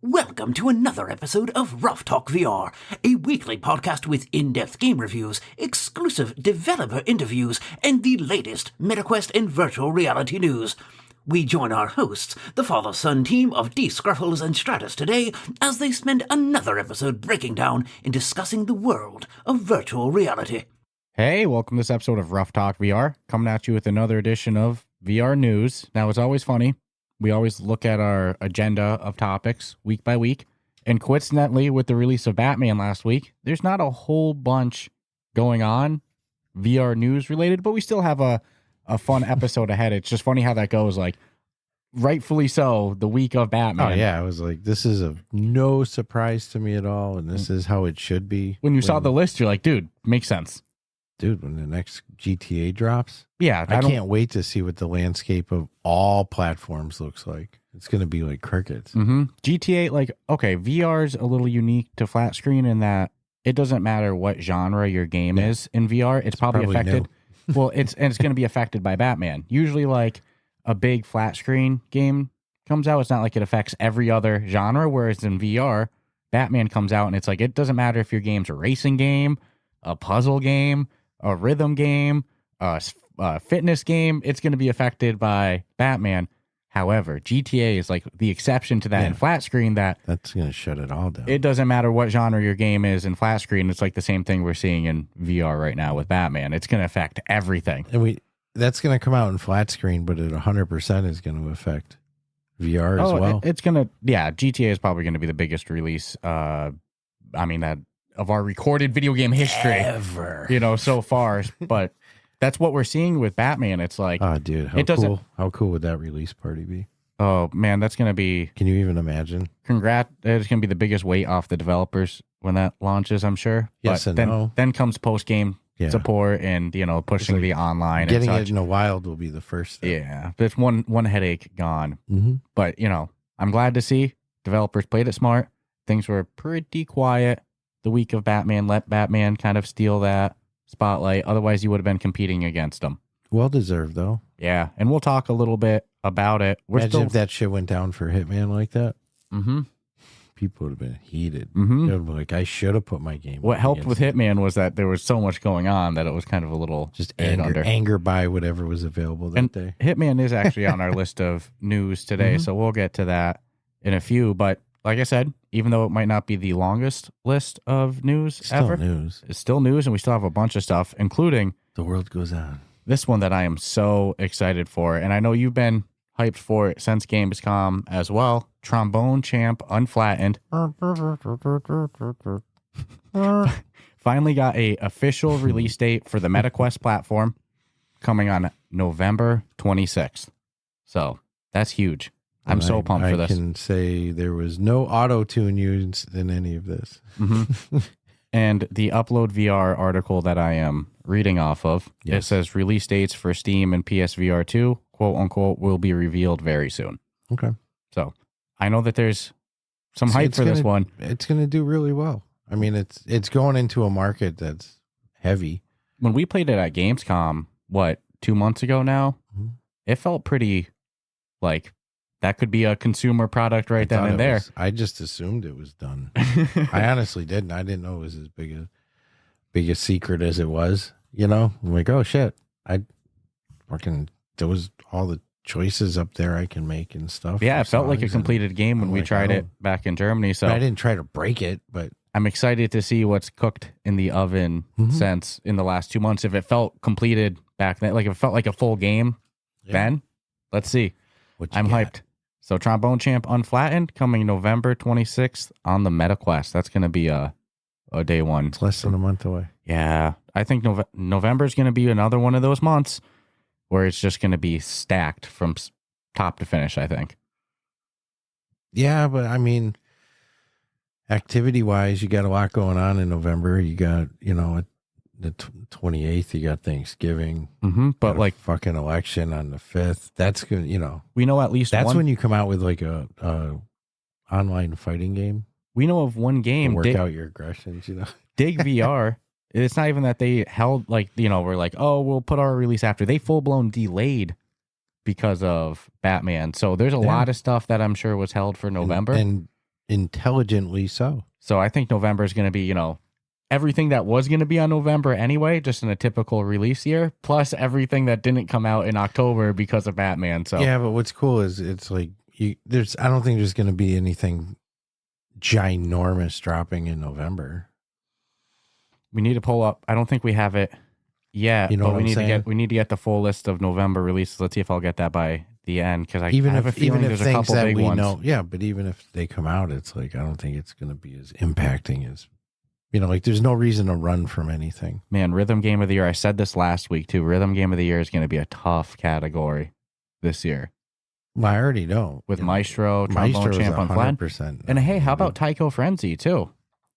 Welcome to another episode of Ruff Talk VR, a weekly podcast with in-depth game reviews, exclusive developer interviews, and the latest MetaQuest and virtual reality news. We join our hosts, the father-son team of D. Scruffles and Stratus today, as they spend another episode breaking down and discussing the world of virtual reality. Hey, welcome to this episode of Ruff Talk VR, coming at you with another edition of VR news. Now, it's always funny. We always look at our agenda of topics week by week. And coincidentally, with the release of Batman last week, there's not a whole bunch going on VR news related, but we still have a fun episode ahead. It's just funny how that goes. Like, rightfully so, the week of Batman. Oh, yeah. I was like, this is no surprise to me at all. And this is how it should be. When you saw the list, you're like, dude, makes sense. Dude, when the next GTA drops, yeah, I can't wait to see what the landscape of all platforms looks like. It's going to be like crickets. GTA, like, okay, VR's a little unique to flat screen in that it doesn't matter what genre your game is in VR. It's probably affected. Well, it's going to be affected by Batman. Usually, like, a big flat screen game comes out, it's not like it affects every other genre, whereas in VR, Batman comes out and it's like, it doesn't matter if your game's a racing game, a puzzle game, a rhythm game, a fitness game, it's going to be affected by Batman. However, GTA is like the exception to that in flat screen. That's going to shut it all down. It doesn't matter what genre your game is in flat screen. It's like the same thing we're seeing in VR right now with Batman. It's going to affect everything. And that's going to come out in flat screen, but it 100% is going to affect VR as well. It's going to, GTA is probably going to be the biggest release. That of our recorded video game history ever, so far. But that's what we're seeing with Batman. It's like, oh, dude, how cool would that release party be? Oh man, that's gonna be. Can you even imagine? Congrats! It's gonna be the biggest weight off the developers when that launches, I'm sure. Yes, but and no. Then comes post game support and pushing the online. Getting and such. it in the wild will be the first step. Yeah, there's one headache gone. Mm-hmm. But I'm glad to see developers played it smart. Things were pretty quiet the week of Batman. Let Batman kind of steal that spotlight. Otherwise, you would have been competing against him. Well deserved, though. Yeah, and we'll talk a little bit about it. Imagine if that shit went down for Hitman like that. Mm-hmm. People would have been heated. Mm-hmm. They'd be like, I should have put my game. What helped with Hitman was that there was so much going on that it was kind of a little just anger by whatever was available that day. Hitman is actually on our list of news today, so we'll get to that in a few. But like I said, even though it might not be the longest list of news ever, it's still news, and we still have a bunch of stuff, including The World Goes On. This one that I am so excited for, and I know you've been hyped for it since Gamescom as well. Trombone Champ Unflattened finally got a official release date for the MetaQuest platform, coming on November 26th. So that's huge. I'm so pumped for this. I can say there was no auto-tune used in any of this. Mm-hmm. And the Upload VR article that I am reading off of, it says release dates for Steam and PSVR2, quote unquote, will be revealed very soon. Okay. So I know that there's some hype for this one. It's going to do really well. I mean, it's going into a market that's heavy. When we played it at Gamescom, 2 months ago now, it felt pretty like that could be a consumer product right then and there. I just assumed it was done. I honestly didn't. I didn't know it was as big a secret as it was. I'm like, oh shit. There was all the choices up there I can make and stuff. Yeah, it felt like a completed game when we tried it back in Germany. So I didn't try to break it, but I'm excited to see what's cooked in the oven since in the last 2 months. If it felt completed back then, like if it felt like a full game, then let's see. I'm hyped. So Trombone Champ Unflattened coming November 26th on the MetaQuest. That's going to be a day one. It's less than a month away. Yeah. I think November is going to be another one of those months where it's just going to be stacked from top to finish, I think. Yeah, but I mean, activity-wise, you got a lot going on in November. You got, the 28th, you got Thanksgiving. But like fucking election on the 5th. That's good, We know at least that's when you come out with like a online fighting game. We know of one game. Work out your aggressions, Dig VR. It's not even that they held we're like, oh, we'll put our release after. They full blown delayed because of Batman. So there's a lot of stuff that I'm sure was held for November. And intelligently so. So I think November is going to be, you know, everything that was going to be on November anyway, just in a typical release year, plus everything that didn't come out in October because of Batman. So yeah, but what's cool is it's like I don't think there's going to be anything ginormous dropping in November. We need to pull up. I don't think we have it yet, You know but what I'm saying? we need to get the full list of November releases. Let's see if I'll get that by the end, because I have a Even feeling if there's a things couple that big we ones. know, yeah, but even if they come out, it's like I don't think it's going to be as impacting as, you know, like there's no reason to run from anything. Man, Rhythm Game of the Year. I said this last week too. Rhythm Game of the Year is going to be a tough category this year. Well, I already know With Maestro, Trombone Champ, Unflattened. 100%. And hey, how about Tycho Frenzy too?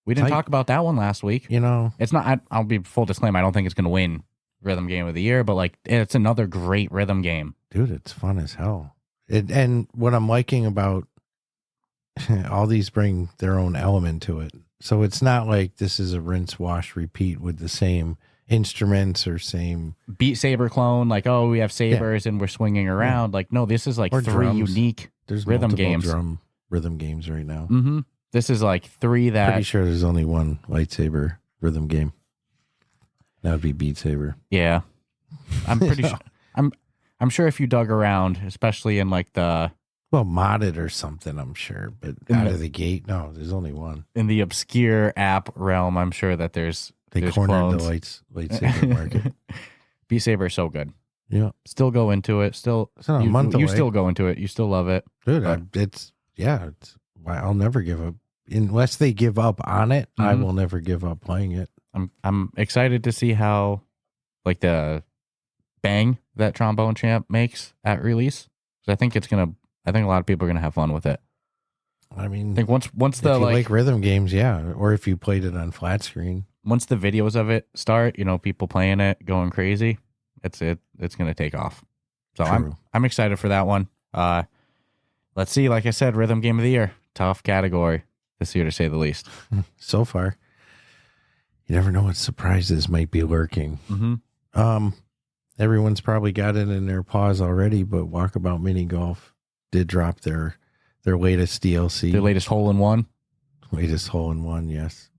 We didn't talk about that one last week. You know, It's not. I'll be full disclaimer. I don't think it's going to win Rhythm Game of the Year, but like it's another great rhythm game. dude, it's fun as hell. And what I'm liking about all these bring their own element to it. So it's not like this is a rinse, wash, repeat with the same instruments or same Beat Saber clone, like, oh, we have sabers and we're swinging around. Like, no, this is like Or three drums. unique there's rhythm multiple games. drum rhythm games right now. Mm-hmm. This is like three that. Pretty sure there's only one lightsaber rhythm game. That would be Beat Saber. Yeah, I'm pretty sure. I'm sure if you dug around, especially in like the Well, modded or something, I'm sure. But out of the gate, no, there's only one. in the obscure app realm, I'm sure that there's They cornered the lightsaber market. Beat Saber is so good. Yeah. Still go into it. Still, It's not a you, month you away. still go into it. You still love it. Dude, But- I'll never give up. Unless they give up on it, I Mhm. will never give up playing it. I'm excited to see how like the bang that Trombone Champ makes at release. 'Cause I think I think a lot of people are gonna have fun with it. I mean, I think once if the you like like rhythm games, yeah. Or if you played it on flat screen. once the videos of it start, you know, people playing it, going crazy, it's gonna take off. So True. I'm excited for that one. Let's see. Like I said, Rhythm Game of the Year, tough category this year to say the least. So far, you never know what surprises might be lurking. Mm-hmm. Everyone's probably got it in their paws already, but Walkabout Mini Golf did drop their latest DLC. Their latest hole in one. Latest hole in one, yes.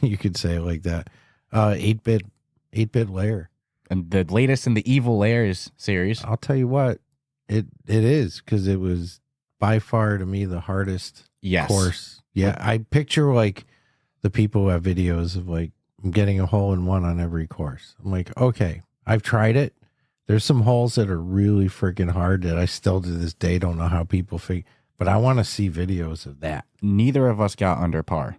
You could say it like that. 8-bit layer. And the latest in the Evil Layers series. I'll tell you what, it is, because it was by far to me the hardest Yes. course. Yeah, I picture like the people who have videos of like, I'm getting a hole in one on every course. I'm like, okay, I've tried it. There's some holes that are really freaking hard that I still to this day don't know how people figure. But I want to see videos of that. Neither of us got under par.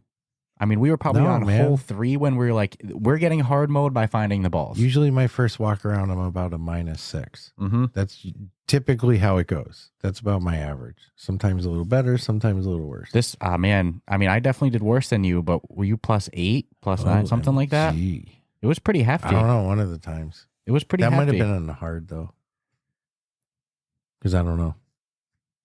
I mean, we were probably No, on man. hole 3 when we were like, we're getting hard mode by finding the balls. Usually my first walk around, I'm about a -6. Mm-hmm. That's typically how it goes. That's about my average. Sometimes a little better, sometimes a little worse. This, man, I mean, I definitely did worse than you, but were you +8, +9, something like that? Gee. It was pretty hefty. I don't know. One of the times. It was pretty That might hefty. have been on the hard though. Because I don't know.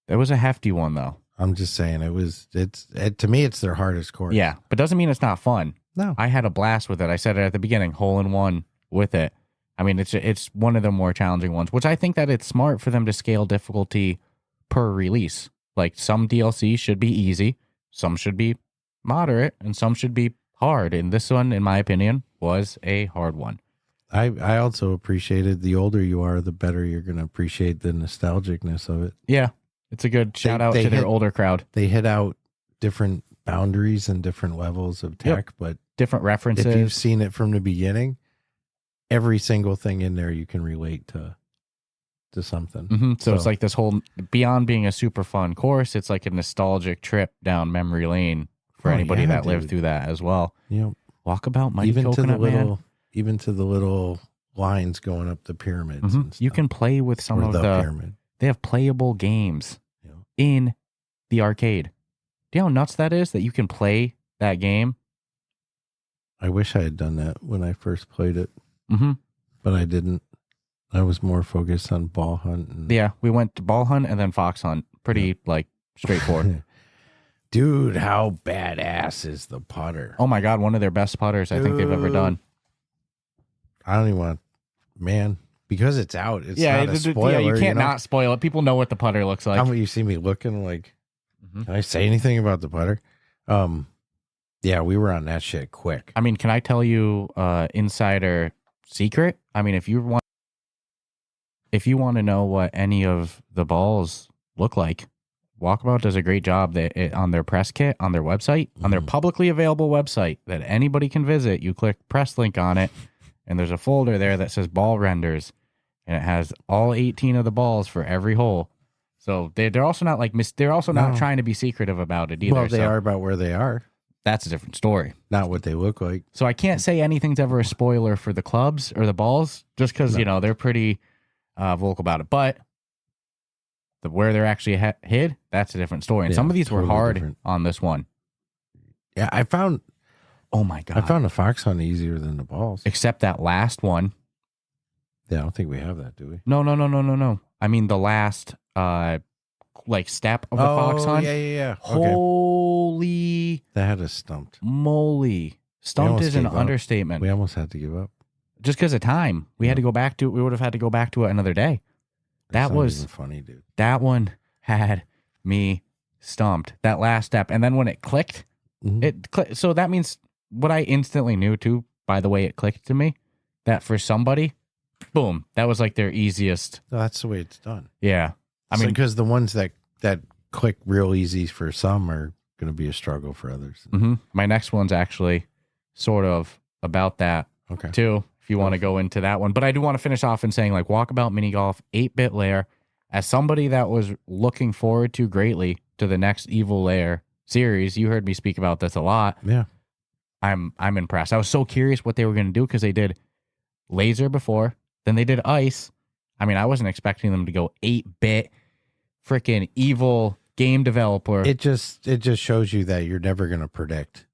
It was a hefty one, though. I'm just saying to me, it's their hardest course. Yeah, but doesn't mean it's not fun. No. I had a blast with it. I said it at the beginning, hole in one with it. I mean, it's one of the more challenging ones, which I think that it's smart for them to scale difficulty per release. Like some DLC should be easy, some should be moderate, and some should be hard. And this one, in my opinion, was a hard one. I also appreciated the older you are, the better you're going to appreciate the nostalgicness of it. Yeah, it's a good shout out they to their hit- older crowd. They hit out different boundaries and different levels of tech, but Different references. if you've seen it from the beginning, every single thing in there you can relate to something. So it's like this whole, beyond being a super fun course, it's like a nostalgic trip down memory lane for Oh, anybody yeah, that lived dude. through that as well. You know, Walkabout Mighty even to the Coconut Man. little, even to the little lines going up the pyramids. Mhm. And You stuff. can play with some Or of the the. pyramid. They have playable games Yeah. in the arcade. Do you know how nuts that is? That you can play that game. I wish I had done that when I first played it, Mm-hmm. but I didn't. I was more focused on ball hunt. And, Yeah, we went to ball hunt and then fox hunt. Pretty like straightforward. Dude, how badass is the putter? Oh my god, one of their best putters I think they've ever done. I don't even want, man, because it's out. It's not a spoiler. you can't know? not spoil it. People know what the putter looks like. How about you see me looking like? Mhm. Can I say anything about the putter? Yeah, we were on that shit quick. I mean, can I tell you insider secret? I mean, if you want to know what any of the balls look like, Walkabout does a great job on their press kit, on their website, on their publicly available website that anybody can visit. You click press link on it, and there's a folder there that says ball renders, and it has all 18 of the balls for every hole. So they're also not not trying to be secretive about it either. Well, they are about where they are. That's a different story. Not what they look like. So I can't say anything's ever a spoiler for the clubs or the balls, just because they're pretty vocal about it. But where they're actually hid, that's a different story. And some of these were hard on this one. Yeah, I found. Oh my god! I found the fox hunt easier than the balls. Except that last one. Yeah, I don't think we have that, do we? No. I mean the last step of the fox hunt. Yeah. Holy, that had us stumped. Moly. Stumped is an understatement. We almost had to give up. Just because of time. We had to go back to it. We would have had to go back to it another day. That was even funny, dude. That one had me stumped. That last step. And then when it clicked, it clicked. So that means what I instantly knew too, by the way it clicked to me, that for somebody, boom, that was like their easiest. No, that's the way it's done. Yeah. I mean, because the ones that click real easy for some are going to be a struggle for others. My next one's actually sort of about that too, if you want to go into that one. But I do want to finish off in saying like Walkabout Mini Golf, 8-Bit Lair, as somebody that was looking forward to greatly to the next Evil Lair series. You heard me speak about this a lot. Yeah. I'm impressed. I was so curious what they were going to do because they did laser before, then they did ice. I mean, I wasn't expecting them to go 8-bit freaking evil game developer. It just shows you that you're never going to predict,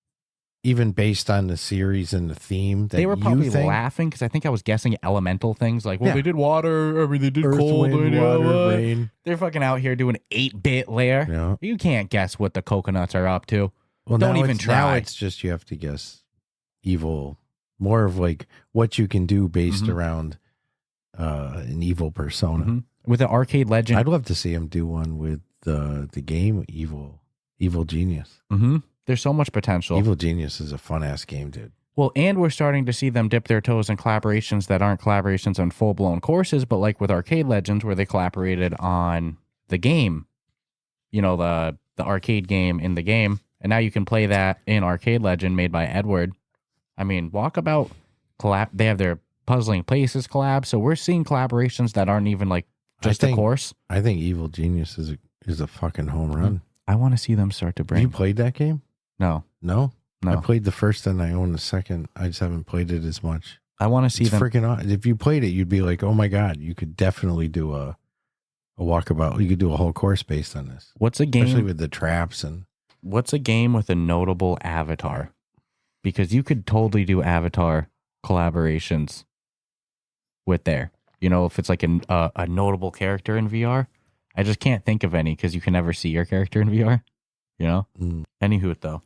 even based on the series and the theme. That they were probably laughing because I think I was guessing elemental things like, well, they did water, they did Earth, cold, wind, water, rain. They're fucking out here doing 8-bit Lair. Yeah. You can't guess what the coconuts are up to. Well, don't even try. Now it's just you have to guess evil, more of like what you can do based around an evil persona. With an arcade legend. I'd love to see him do one with the game Evil Genius. There's so much potential. Evil Genius is a fun ass game, dude. Well, and we're starting to see them dip their toes in collaborations that aren't collaborations on full blown courses, but like with Arcade Legends, where they collaborated on the game, the arcade game in the game, and now you can play that in Arcade Legend made by Edward. I mean, Walkabout they have their Puzzling Places collab, so we're seeing collaborations that aren't even like just a course. I think Evil Genius is a fucking home run. I want to see them start to bring. Have you played that game? No. I played the first and I own the second. I just haven't played it as much. I want to see them. Freaking awesome. If you played it, you'd be like, oh my god, you could definitely do a walkabout. You could do a whole course based on this. What's a game, especially with the traps and. What's a game with a notable avatar? Because you could totally do avatar collaborations with there. If it's like a notable character in VR. I just can't think of any because you can never see your character in VR. Anywho, though.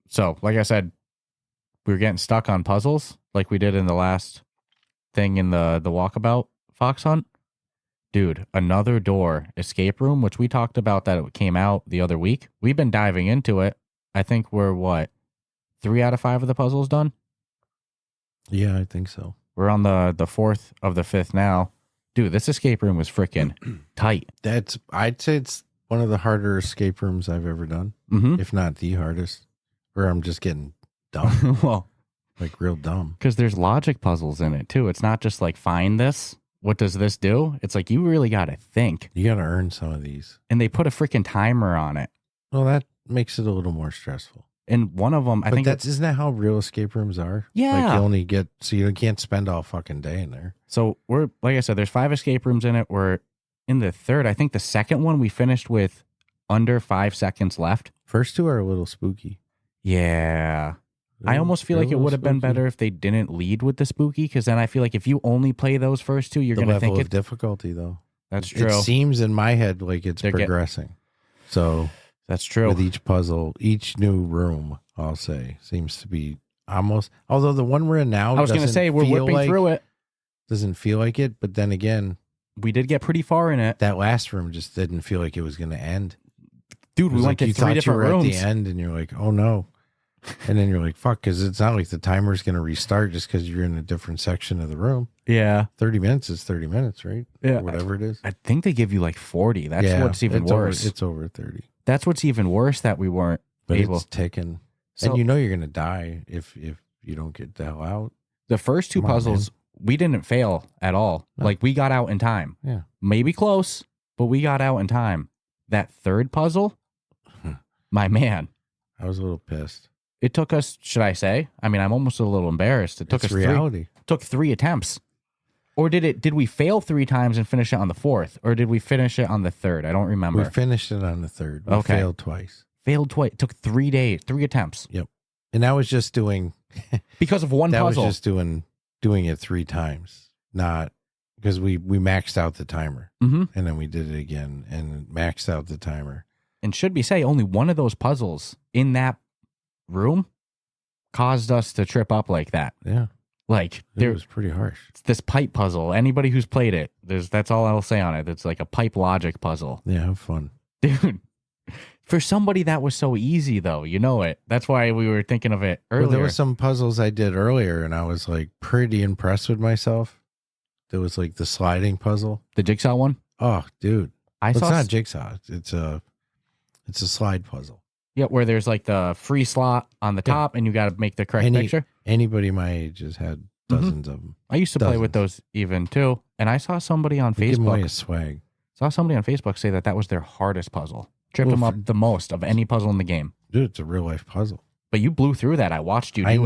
So, like I said, we were getting stuck on puzzles like we did in the last thing in the Walkabout Fox Hunt. Dude, another door escape room, which we talked about that it came out the other week. We've been diving into it. I think we're 3 out of 5 of the puzzles done? Yeah, I think so. We're on the 4th of the 5th now. Dude, this escape room was freaking tight. I'd say it's one of the harder escape rooms I've ever done, if not the hardest. Or I'm just getting dumb. Well, like real dumb. Because there's logic puzzles in it too. It's not just like find this. What does this do? It's like you really got to think. You got to earn some of these. And they put a freaking timer on it. Well, that makes it a little more stressful. And one of them, I think isn't that how real escape rooms are? Yeah. Like you only so you can't spend all fucking day in there. So we're, like I said, there's 5 escape rooms in it. We're in the 3rd. I think the second one we finished with under 5 seconds left. First 2 are a little spooky. Yeah. I almost feel like it would have been better if they didn't lead with the spooky, because then I feel like if you only play those first 2, you're going to think level of difficulty, though. That's true. It seems in my head like it's progressing. So that's true. With each puzzle, each new room, I'll say, seems to be almost. Although the one we're in now, I was going to say we're whipping through it. Doesn't feel like it, but then again, we did get pretty far in it. That last room just didn't feel like it was going to end. Dude, we went to 3 different rooms. At the end, and you're like, oh no. And then you're like, fuck, because it's not like the timer's going to restart just because you're in a different section of the room. Yeah. 30 minutes is 30 minutes, right? Yeah. Or whatever it is. I think they give you like 40. That's what's even worse. It's over 30. That's what's even worse that we weren't able. It's ticking. So, and you know you're going to die if you don't get the hell out. The first 2 puzzles, we didn't fail at all. No. Like, we got out in time. Yeah. Maybe close, but we got out in time. That third puzzle, my man. I was a little pissed. It took us, should I say? I mean, I'm almost a little embarrassed. It took us reality. Took 3 attempts. Or did we fail 3 times and finish it on the 4th? Or did we finish it on the 3rd? I don't remember. We finished it on the 3rd. We failed twice. Failed twice. It took 3 days, 3 attempts. Yep. And that was just doing because of one puzzle. That was just doing it 3 times. Not because we maxed out the timer. Mm-hmm. And then we did it again and maxed out the timer. And should we say only one of those puzzles in that room caused us to trip up like that. Yeah. Like it was pretty harsh. It's this pipe puzzle. Anybody who's played it, that's all I'll say on it. It's like a pipe logic puzzle. Yeah, have fun. Dude. For somebody that was so easy though, you know it. That's why we were thinking of it earlier. Well, there were some puzzles I did earlier and I was like pretty impressed with myself. There was like the sliding puzzle. The jigsaw one? Oh, dude. It's not jigsaw. It's a slide puzzle. Yeah, where there's like the free slot on the top and you got to make the correct picture. Anybody my age has had dozens of them. I used to play with those even too. And I saw somebody on Facebook. Give away a swag. Saw somebody on Facebook say that was their hardest puzzle. Tripped them up the most of any puzzle in the game. Dude, it's a real life puzzle. But you blew through that. I watched you do I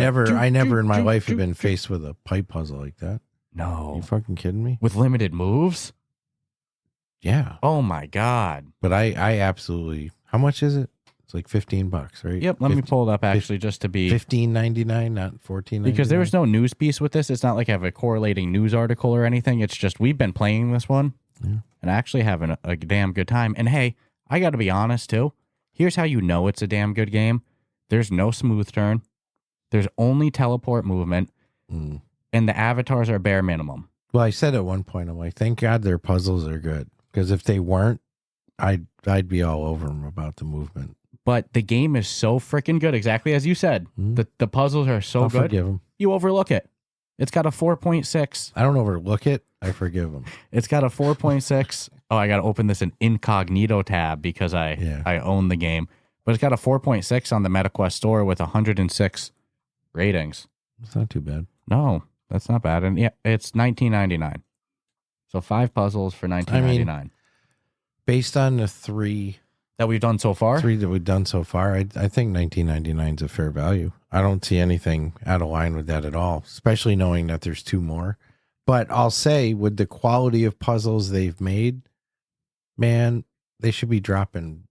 never in my life have been faced with a pipe puzzle like that. No. Are you fucking kidding me? With limited moves? Yeah. Oh my God. But I absolutely, how much is it? It's like $15, right? Yep. Let me pull it up actually just to be $15.99, not $14.99. Because there was no news piece with this. It's not like I have a correlating news article or anything. It's just we've been playing this one and actually having a damn good time. And hey, I got to be honest too. Here's how you know it's a damn good game. There's no smooth turn. There's only teleport movement. And the avatars are bare minimum. Well, I said at one point, I'm like, thank God their puzzles are good. Because if they weren't, I'd be all over them about the movement. But the game is so freaking good, exactly as you said. The puzzles are so good. Forgive them. You overlook it. It's got a 4.6. I don't overlook it. I forgive them. It's got a 4.6. Oh, I got to open this in incognito tab because I own the game. But it's got a 4.6 on the MetaQuest store with 106 ratings. It's not too bad. No, that's not bad. And yeah, it's $19.99. So 5 puzzles for $19.99. I mean, based on the 3 that we've done so far, I think $19.99 is a fair value. I don't see anything out of line with that at all, especially knowing that there's 2 more. But I'll say, with the quality of puzzles they've made, man, they should be dropping,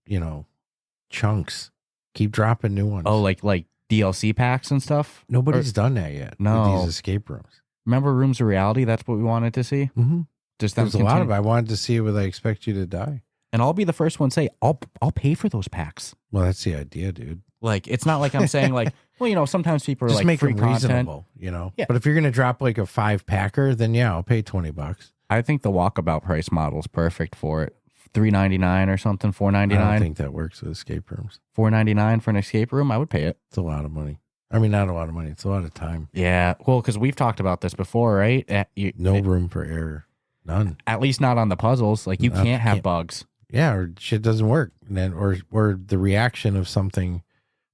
chunks. Keep dropping new ones. Oh, like DLC packs and stuff? Nobody's done that yet. No. With these escape rooms. Remember Rooms of Reality? That's what we wanted to see? Mm-hmm. Just There's a lot of it. I wanted to see where they expect you to die. And I'll be the first one to say, I'll pay for those packs. Well, that's the idea, dude. Like, it's not like I'm saying like, well, sometimes people are just like make free them content. Reasonable, Yeah. But if you're going to drop like a 5-packer, then yeah, I'll pay $20. I think the Walkabout price model is perfect for it. $3.99 or something, $4.99. I don't think that works with escape rooms. $4.99 for an escape room, I would pay it. It's a lot of money. I mean, not a lot of money. It's a lot of time. Yeah, well, because we've talked about this before, right? No room for error. None. At least not on the puzzles. Like, you can't have bugs. Yeah, or shit doesn't work. And then, or the reaction of something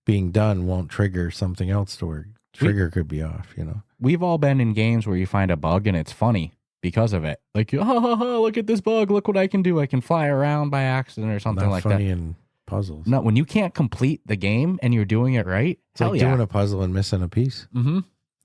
being done won't trigger something else to work. Trigger could be off, We've all been in games where you find a bug and it's funny because of it. Like, look at this bug. Look what I can do. I can fly around by accident or something like that. Not funny in puzzles. No, when you can't complete the game and you're doing it right, it's like doing a puzzle and missing a piece. Mm-hmm.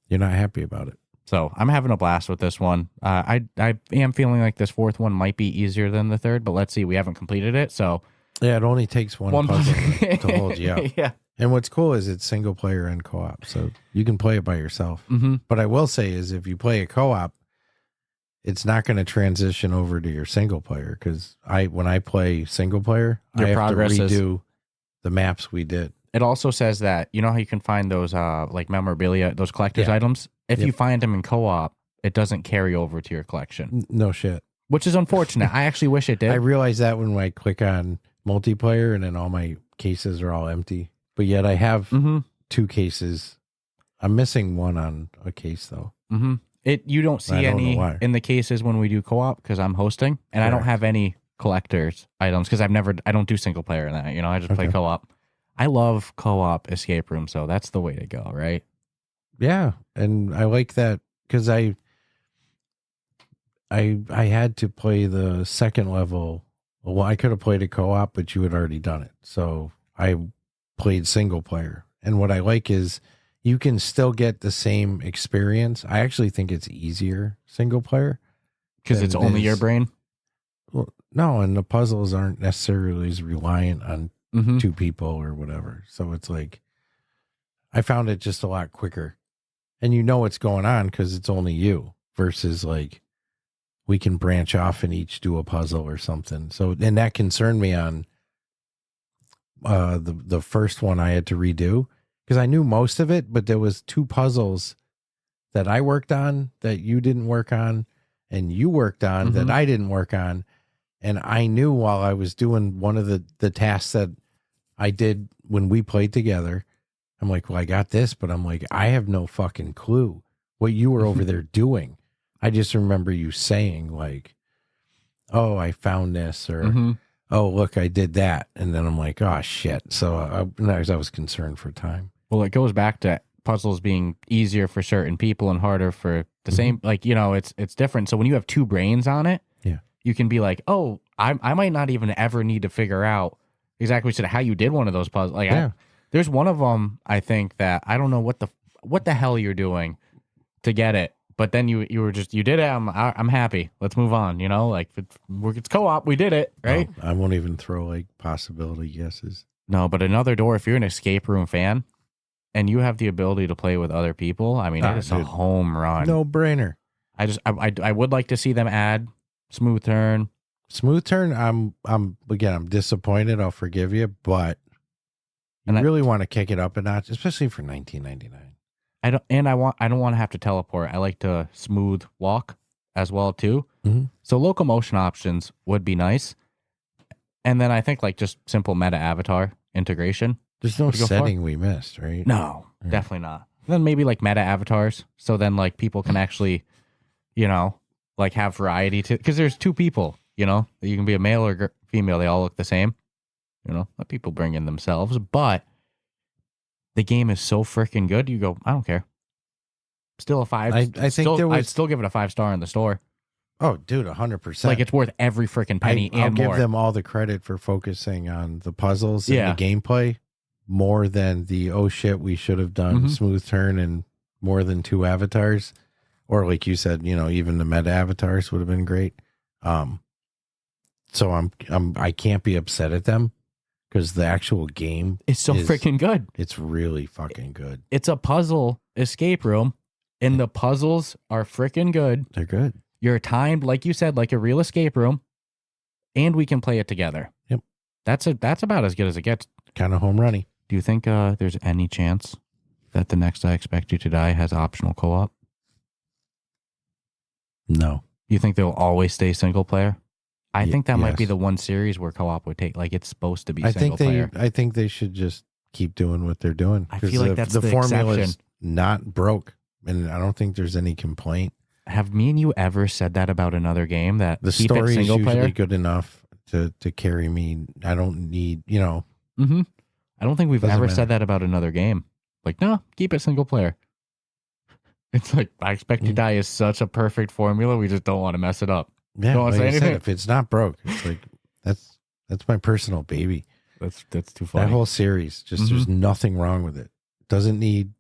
You're not happy about it. So I'm having a blast with this one. I am feeling like this 4th one might be easier than the 3rd, but let's see. We haven't completed it, so yeah, it only takes one puzzle to hold you up. Yeah. And what's cool is it's single player and co-op, so you can play it by yourself. Mm-hmm. But I will say is if you play a co-op, it's not going to transition over to your single player because when I play single player, I have to redo the maps we did. It also says that, you know how you can find those like memorabilia, those collector's items? If you find them in co-op, it doesn't carry over to your collection. No shit. Which is unfortunate. I actually wish it did. I realized that when I click on multiplayer, and then all my cases are all empty. But yet I have 2 cases. I'm missing one on a case though. You don't see any in the cases when we do co-op because I'm hosting, and I don't have any collector's items because I don't do single player in that. I just play co-op. I love co-op escape room, so that's the way to go, right? Yeah, and I like that because I had to play the second level. Well, I could have played a co-op, but you had already done it, so I played single player. And what I like is you can still get the same experience. I actually think it's easier single player because it's only your brain. Well, no, and the puzzles aren't necessarily as reliant on 2 people or whatever. So it's like I found it just a lot quicker, and you know what's going on because it's only you. Versus like we can branch off and each do a puzzle or something. So and that concerned me on the first one I had to redo. Because I knew most of it, but there was 2 puzzles that I worked on that you didn't work on, and you worked on that I didn't work on. And I knew while I was doing one of the tasks that I did when we played together, I'm like, well, I got this, but I'm like, I have no fucking clue what you were over there doing. I just remember you saying like, oh, I found this, or oh, look, I did that. And then I'm like, oh, shit. So I was concerned for time. Well, it goes back to puzzles being easier for certain people and harder for the same. Like, it's different. So when you have 2 brains on it, you can be like, oh, I might not even ever need to figure out exactly how you did one of those puzzles. Like, there's one of them, I think, that I don't know what the hell you're doing to get it. But then you did it. I'm happy. Let's move on. Like it's co-op. We did it, right? No, I won't even throw like possibility guesses. No, but another door. If you're an escape room fan, and you have the ability to play with other people, I mean, it's a home run. No brainer. I would like to see them add smooth turn. Smooth turn. I'm disappointed. I'll forgive you, but you really want to kick it up a notch, especially for $19.99. I don't want to have to teleport. I like to smooth walk as well too. So locomotion options would be nice. And then I think like just simple meta avatar integration. There's no setting we missed, right? No, definitely not. Then maybe like meta avatars. So then like people can actually, like have variety to, because there's 2 people, you can be a male or female. They all look the same, let people bring in themselves, but the game is so freaking good. You go, I don't care. Still a 5. I'd still give it a 5-star in the store. Oh, dude, 100%. Like it's worth every freaking penny I'll and more. give them all the credit for focusing on the puzzles and the gameplay more than the, oh shit, we should have done smooth turn and more than 2 avatars. Or like you said, even the meta avatars would have been great. So I can't be upset at them. Because the actual game is so freaking good. It's really fucking good. It's a puzzle escape room, and the puzzles are freaking good. They're good. You're timed, like you said, like a real escape room, and we can play it together. Yep. That's about as good as it gets. Kind of home runny. Do you think there's any chance that the next I Expect You to Die has optional co-op? No. You think they'll always stay single player? I think that might be the one series where co-op would take. Like it's supposed to be single player. I think they should just keep doing what they're doing. I feel like that's the formula exception. Is not broke, and I don't think there's any complaint. Have me and you ever said that about another game? That the story is usually good enough to carry me. I don't need, I don't think we've ever said that about another game. Like, no, keep it single player. It's like I Expect You to Die is such a perfect formula. We just don't want to mess it up. Yeah, like I said, if it's not broke, it's like that's my personal baby. That's too funny. That whole series, just there's nothing wrong with it. Doesn't need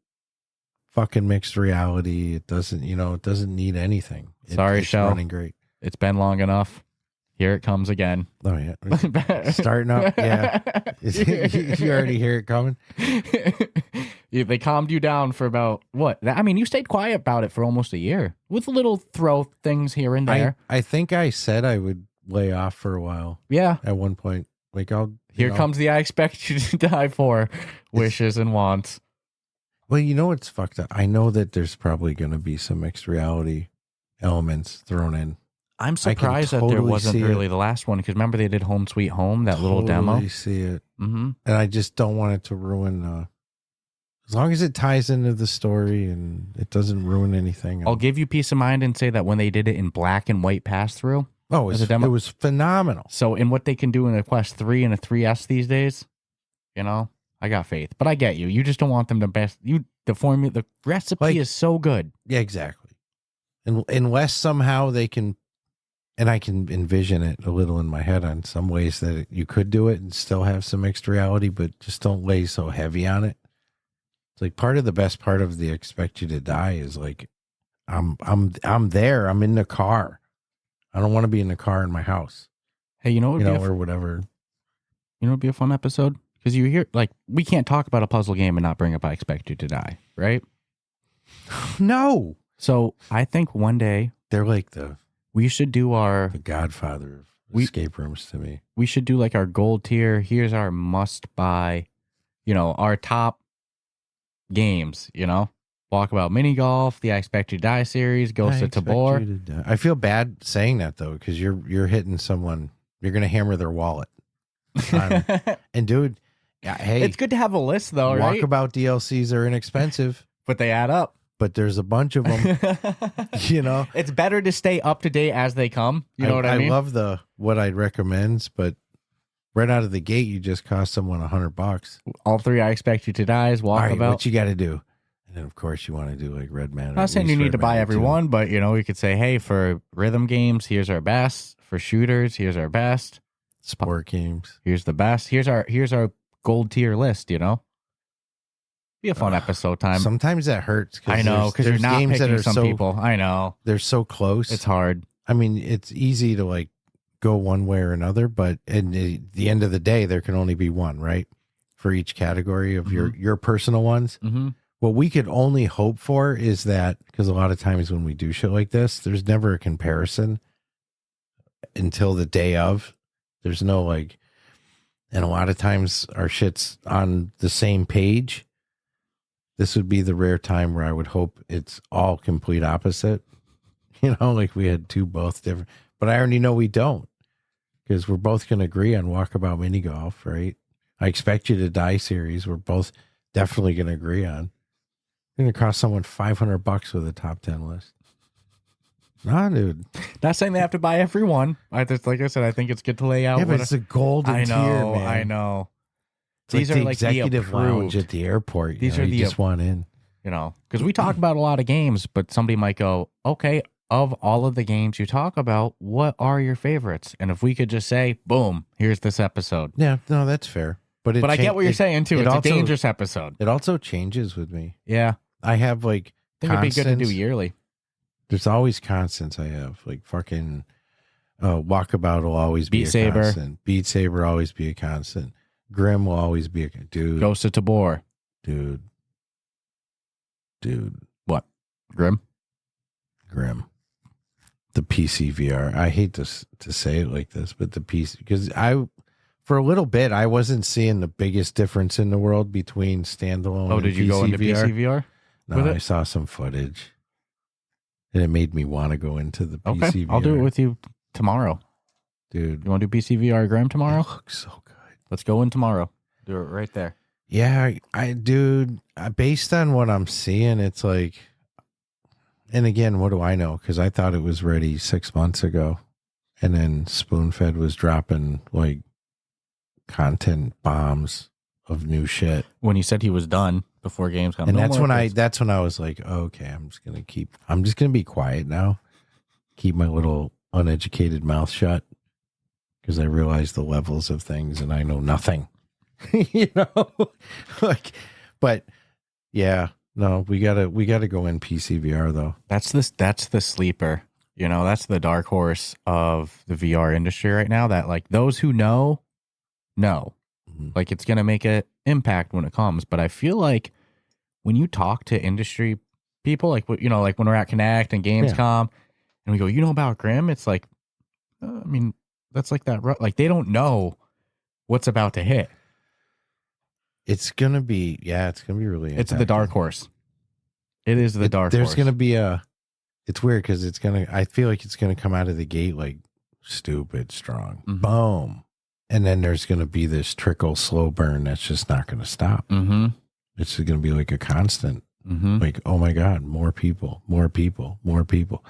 fucking mixed reality. It doesn't, it doesn't need anything. Sorry, Shell. Running great. It's been long enough. Here it comes again. Oh yeah, starting up. Yeah, you already hear it coming. They calmed you down for about what? I mean, you stayed quiet about it for almost a year with little throw things here and there. I think I said I would lay off for a while. Yeah, at one point, like here comes the I Expect You to Die for wishes and wants. Well, what's fucked up? I know that there's probably going to be some mixed reality elements thrown in. I'm surprised that there wasn't really the last one, because remember they did Home Sweet Home, that little demo? I see it. Mm-hmm. And I just don't want it to ruin... as long as it ties into the story and it doesn't ruin anything. I'll give you peace of mind and say that when they did it in black and white pass-through... Oh, it was phenomenal. So in what they can do in a Quest 3 and a 3S these days, I got faith. But I get you. You just don't want them to best... The recipe is so good. Yeah, exactly. And unless somehow they can... And I can envision it a little in my head on some ways that you could do it and still have some mixed reality, but just don't lay so heavy on it. It's like part of the best part of the Expect You to Die is like, I'm there. I'm in the car. I don't want to be in the car in my house. Hey, or whatever. It'd be a fun episode because you hear we can't talk about a puzzle game and not bring up I Expect You to Die, right? No. So I think one day they're like we should do the godfather of escape rooms to me. We should do our gold tier. Here's our must buy, our top games, Walkabout Mini Golf, the I Expect You to Die series, Ghost of Tabor. I feel bad saying that though, because you're hitting someone, you're gonna hammer their wallet. And dude, hey, it's good to have a list though, right? Walkabout DLCs are inexpensive, but they add up. But there's a bunch of them. It's better to stay up to date as they come. You know what I mean? I love what I'd recommend, but right out of the gate, you just cost someone $100. All 3 I Expect You to Die is Walkabout. All right, what you got to do? And then, of course, you want to do Red Man. I'm not saying you need to buy every one, but we could say, hey, for rhythm games, here's our best. For shooters, here's our best. Sport games, here's the best. Here's our gold tier list. Be a fun episode time. Sometimes that hurts. I know, because you're not games picking that are some people. I know they're so close. It's hard. I mean, it's easy to go one way or another, but at the end of the day, there can only be one, right? For each category of your personal ones. Mm-hmm. What we could only hope for is that, because a lot of times when we do shit like this, there's never a comparison until the day of. There's no and a lot of times our shit's on the same page. This would be the rare time where I would hope it's all complete opposite. We had two both different, but I already know we don't, because we're both going to agree on Walkabout Mini Golf, right? I Expect You to Die series. We're both definitely going to agree on. It's going to cost someone $500 with a top 10 list. Nah, dude. Not saying they have to buy every one. Like I said, I think it's good to lay out. Yeah, but it's a golden tier, man. I know. These are the executive lounge at the airport. These are you just want in. Because we talk about a lot of games, but somebody might go, okay, of all of the games you talk about, what are your favorites? And if we could just say, boom, here's this episode. Yeah, no, that's fair. But I get what you're saying too. It's a dangerous episode. It also changes with me. Yeah. I have I think it'd be good to do yearly. There's always constants I have. Fucking Walkabout will always be a constant. Beat Saber always be a constant. Grim will always be a dude. Ghost of Tabor. Dude. What? Grim. The PCVR. I hate to say it like this, but the PC, because for a little bit, I wasn't seeing the biggest difference in the world between standalone and PCVR. Oh, did you go into PCVR? No, I saw some footage, and it made me want to go into the PCVR. I'll do it with you tomorrow. Dude. You want to do PCVR Grim tomorrow? It looks so good. Let's go in tomorrow. Do it right there. Yeah, dude, based on what I'm seeing, it's like, and again, what do I know? Because I thought it was ready 6 months ago, and then Spoonfed was dropping content bombs of new shit. When he said he was done before Gamescom, and that's when I was like, oh, okay, I'm just gonna be quiet now, keep my little uneducated mouth shut, because I realize the levels of things and I know nothing. But yeah, no, we gotta go in PCVR though. That's the sleeper. That's the dark horse of the VR industry right now. That those who know, mm-hmm. It's gonna make an impact when it comes. But I feel like when you talk to industry people, when we're at Connect and Gamescom, and we go, about Grim? It's that's that. They don't know what's about to hit. It's gonna be really. It's the dark horse. It is the dark horse. There's gonna be It's weird because I feel like it's going to come out of the gate like stupid strong. Mm-hmm. Boom. And then there's going to be this trickle slow burn that's just not going to stop. Mm-hmm. It's going to be like a constant. Mm-hmm. Like, oh my God, more people, more people, more people.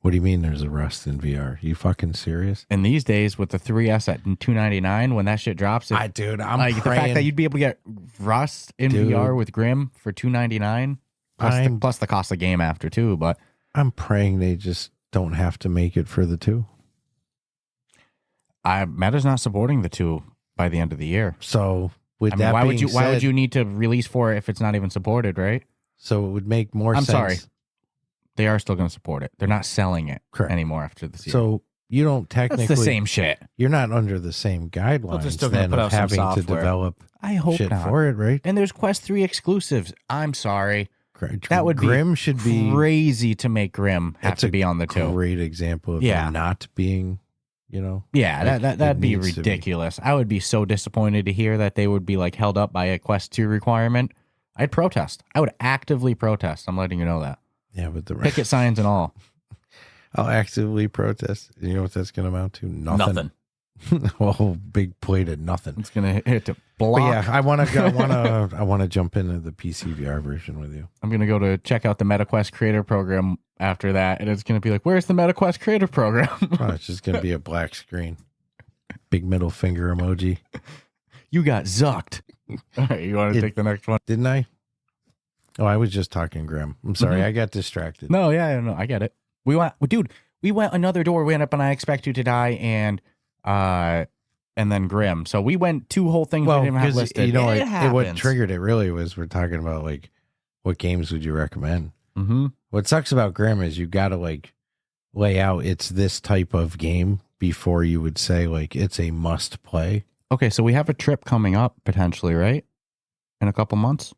What do you mean there's a Rust in VR? You fucking serious? And these days with the 3S at $299, when that shit drops, Dude, I'm like praying, the fact that you'd be able to get Rust in VR with Grim for $299, plus the cost of the game after too. But I'm praying they just don't have to make it for the 2. Meta's not supporting the 2 by the end of the year. So with I mean, that why being why would said- you need to release for it if it's not even supported, right? So it would make more sense. I'm sorry. They are still going to support it. They're not selling it Correct. anymore after this year. So you don't technically. That's the same shit. You're not under the same guidelines they're still gonna then put of out some having to software. develop I hope shit not. for it, right? And there's Quest 3 exclusives. I'm sorry. That would be Grim should be crazy to make Grim have That's to a be on the 2. great example of Yeah. them not being, Yeah, like, that'd it be needs to be. ridiculous. I would be so disappointed to hear that they would be like held up by a Quest 2 requirement. I'd protest. I would actively protest. I'm letting you know that. Yeah, but the Picket signs and all. I'll actively protest. You know what that's going to amount to? Nothing. Nothing. A whole big plate of nothing. It's gonna hit to But block. yeah, I want to jump into the PCVR version with you. I'm gonna go to check out the MetaQuest Creator Program after that, and it's gonna be like, "Where's the MetaQuest Creator Program?" Oh, it's just going to be a black screen. Big middle finger emoji. You got zucked. All right, you want to take the next one? Didn't I? Oh, I was just talking Grim. I'm sorry, I got distracted. No, yeah, no, I get it. We went another door. We went up, and I Expect You to Die, and then Grim. So we went 2 whole things we didn't have listed. What triggered it really was we're talking about like what games would you recommend? Mm-hmm. What sucks about Grim is you got to like lay out it's this type of game before you would say like it's a must play. Okay, so we have a trip coming up potentially, right? In a couple months,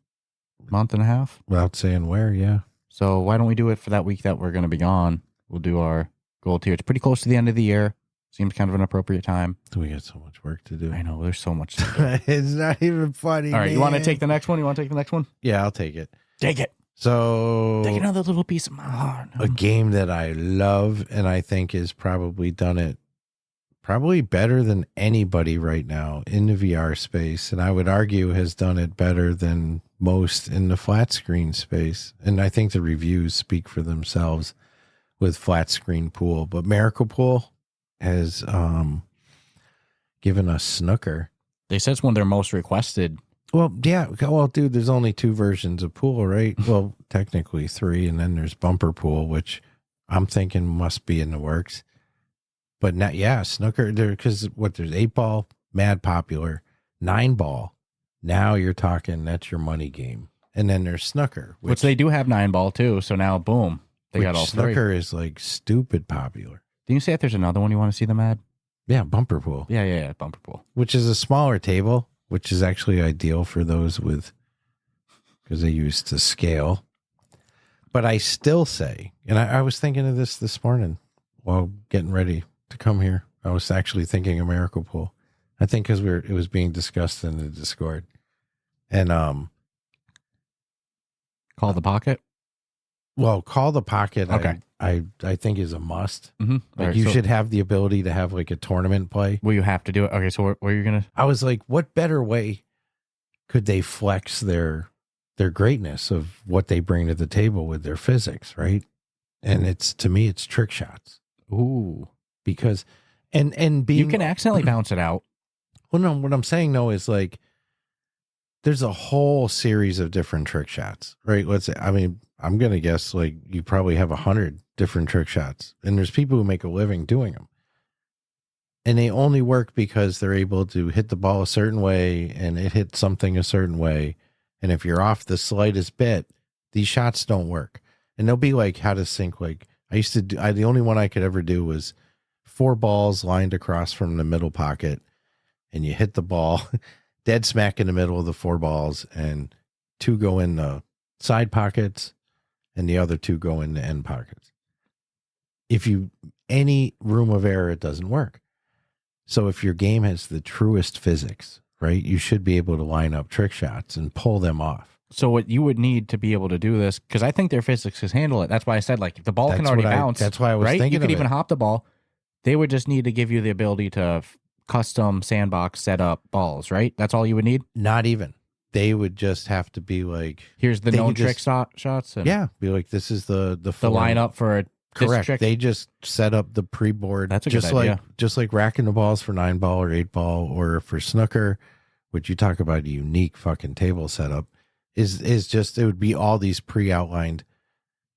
month and a half. Without saying where, yeah. So why don't we do it for that week that we're going to be gone? We'll do our gold tier. It's pretty close to the end of the year. Seems kind of an appropriate time. We got so much work to do. I know, there's so much to do. It's not even funny. All right, man. you want to take the next one? You want to take the next one? Yeah, I'll take it. Take it. So Take another little piece of my heart. a game that I love and I think has probably done it probably better than anybody right now in the VR space. And I would argue has done it better than most in the flat screen space. And I think the reviews speak for themselves with flat screen pool. But Miracle Pool has given us Snooker. They said it's one of their most requested. Well, yeah. Well, dude, there's only 2 versions of pool, right? Well, technically 3. And then there's bumper pool, which I'm thinking must be in the works. But not, yeah, Snooker, because there's 8-ball, mad popular, 9-ball. Now you're talking, that's your money game. And then there's Snooker. Which they do have 9-ball too. So now, boom, they got all 3. Snooker is like stupid popular. Did you say if there's another one you want to see them add? Yeah, bumper pool. Yeah, bumper pool. Which is a smaller table, which is actually ideal for those because they used to scale. But I still say, and I was thinking of this morning while getting ready to come here. I was actually thinking of Miracle Pool. I think because it was being discussed in the Discord. And Call the Pocket? well, Call the Pocket Okay. I think is a must. Mm-hmm. Like you should have the ability to have like a tournament play. Will you have to do it? Okay, so where are you going to? I was like, what better way could they flex their greatness of what they bring to the table with their physics, right? And to me, it's trick shots. Ooh. Because and being, You can accidentally bounce it out. well, no, what I'm saying though is like there's a whole series of different trick shots, right? Let's say, I mean, I'm gonna guess like you probably have 100 different trick shots, and there's people who make a living doing them, and they only work because they're able to hit the ball a certain way and it hits something a certain way, and if you're off the slightest bit, these shots don't work. And they'll be like how to sync. Like I used to do, the only one I could ever do was 4 balls lined across from the middle pocket, and you hit the ball dead smack in the middle of the 4 balls, and 2 go in the side pockets and the other 2 go in the end pockets. If you any room of error, it doesn't work. So if your game has the truest physics, right, you should be able to line up trick shots and pull them off. So what you would need to be able to do this, because I think their physics can handle it. That's why I said, like, if the ball can already bounce. That's why I was thinking. You could even hop the ball. They would just need to give you the ability to custom sandbox set up balls, right? That's all you would need? Not even. They would just have to be like, here's the known trick shots. And yeah, be like, this is the lineup for a correct. Trick. They just set up the pre-board. That's a good idea. Just like racking the balls for 9-ball or 8-ball, or for snooker, which you talk about a unique fucking table setup, is just, it would be all these pre-outlined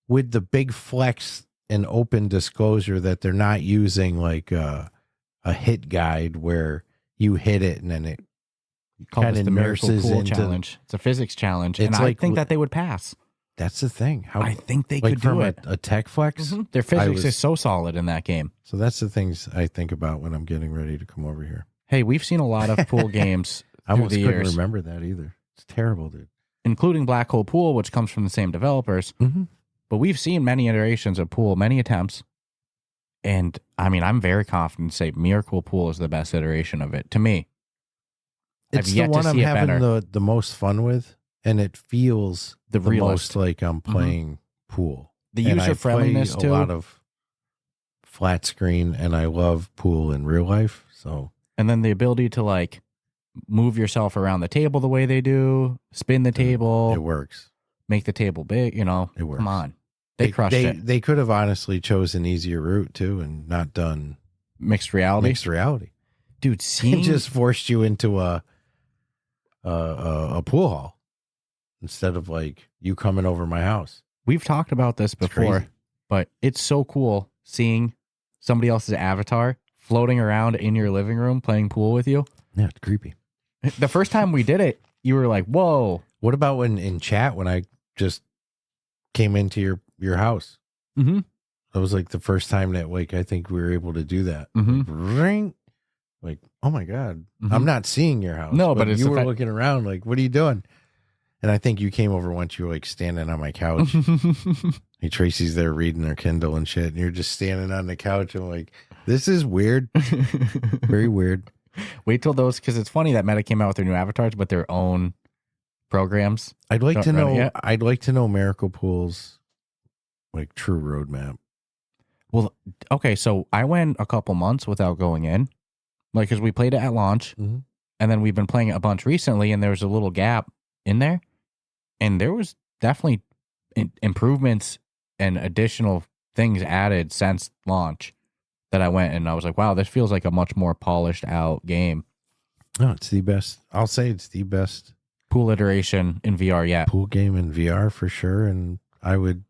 with the big flex and open disclosure that they're not using like a hit guide where you hit it and then it kind of nurses into challenge. It's a physics challenge, and I think that they would pass. That's the thing. I think they could do it. A tech flex. Mm-hmm. Their physics is so solid in that game. So that's the things I think about when I'm getting ready to come over here. Hey, we've seen a lot of pool games. I almost couldn't years, remember that either. It's terrible, dude. Including Black Hole Pool, which comes from the same developers. Mm-hmm. But we've seen many iterations of Pool, many attempts. And I mean, I'm very confident to say Miracle Pool is the best iteration of it to me. It's the one I'm having the most fun with, and it feels the most like I'm playing pool. The user friendliness too. A lot of flat screen, and I love pool in real life. So, and then the ability to like move yourself around the table the way they do, spin the table. It works. Make the table big. You know, it works. Come on, they crushed it. They could have honestly chosen an easier route too, and not done mixed reality. Dude, it just forced you into a pool hall instead of like you coming over my house. We've talked about this before, but it's so cool seeing somebody else's avatar floating around in your living room playing pool with you. Yeah, it's creepy. The first time we did it, you were like, whoa. What about when in chat, when I just came into your house? Mm-hmm. That was like the first time that like I think we were able to do that. Mm-hmm. Ring. Like, oh my God, mm-hmm. I'm not seeing your house. No, but you were looking around like, what are you doing? And I think you came over once, you were like standing on my couch. Hey, Tracy's there reading her Kindle and shit. And you're just standing on the couch. And I'm like, this is weird. Very weird. Wait till those, because it's funny that Meta came out with their new avatars, but their own programs. I'd like to know Miracle Pool's like true roadmap. Well, okay. So I went a couple months without going in. Like, because we played it at launch, mm-hmm. and then we've been playing it a bunch recently, and there was a little gap in there, and there was definitely improvements and additional things added since launch that I went, and I was like, wow, this feels like a much more polished out game. No, it's the best. I'll say it's the best pool iteration in VR yet. Pool game in VR for sure, and I would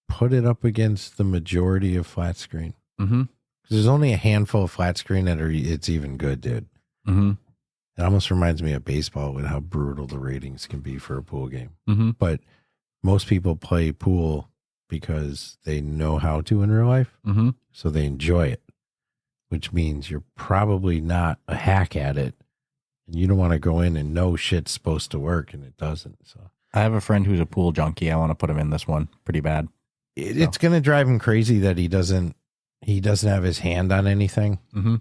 put it up against the majority of flat screen. Mm-hmm. There's only a handful of flat screen that it's even good, dude. Mm-hmm. It almost reminds me of baseball with how brutal the ratings can be for a pool game. Mm-hmm. But most people play pool because they know how to in real life, mm-hmm. so they enjoy it, which means you're probably not a hack at it, and you don't want to go in and know shit's supposed to work and it doesn't. So I have a friend who's a pool junkie. I want to put him in this one pretty bad. It's going to drive him crazy that he doesn't have his hand on anything. Mm-hmm.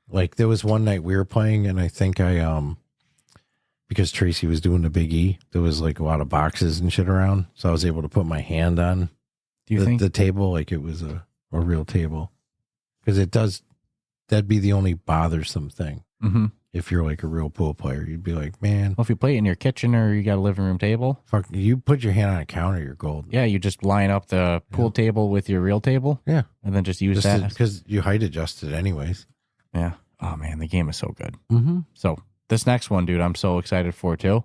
Like there was one night we were playing, and I think because Tracy was doing the Big E, there was like a lot of boxes and shit around, so I was able to put my hand on the table like it was a real table, because that'd be the only bothersome thing. Mm-hmm. If you're like a real pool player, you'd be like, man. Well, if you play it in your kitchen or you got a living room table, fuck, you put your hand on a counter, you're golden. Yeah, you just line up the pool table with your real table. Yeah, and then just use that because you height adjust it anyways. Yeah. Oh man, the game is so good. Mm-hmm. So this next one, dude, I'm so excited for too.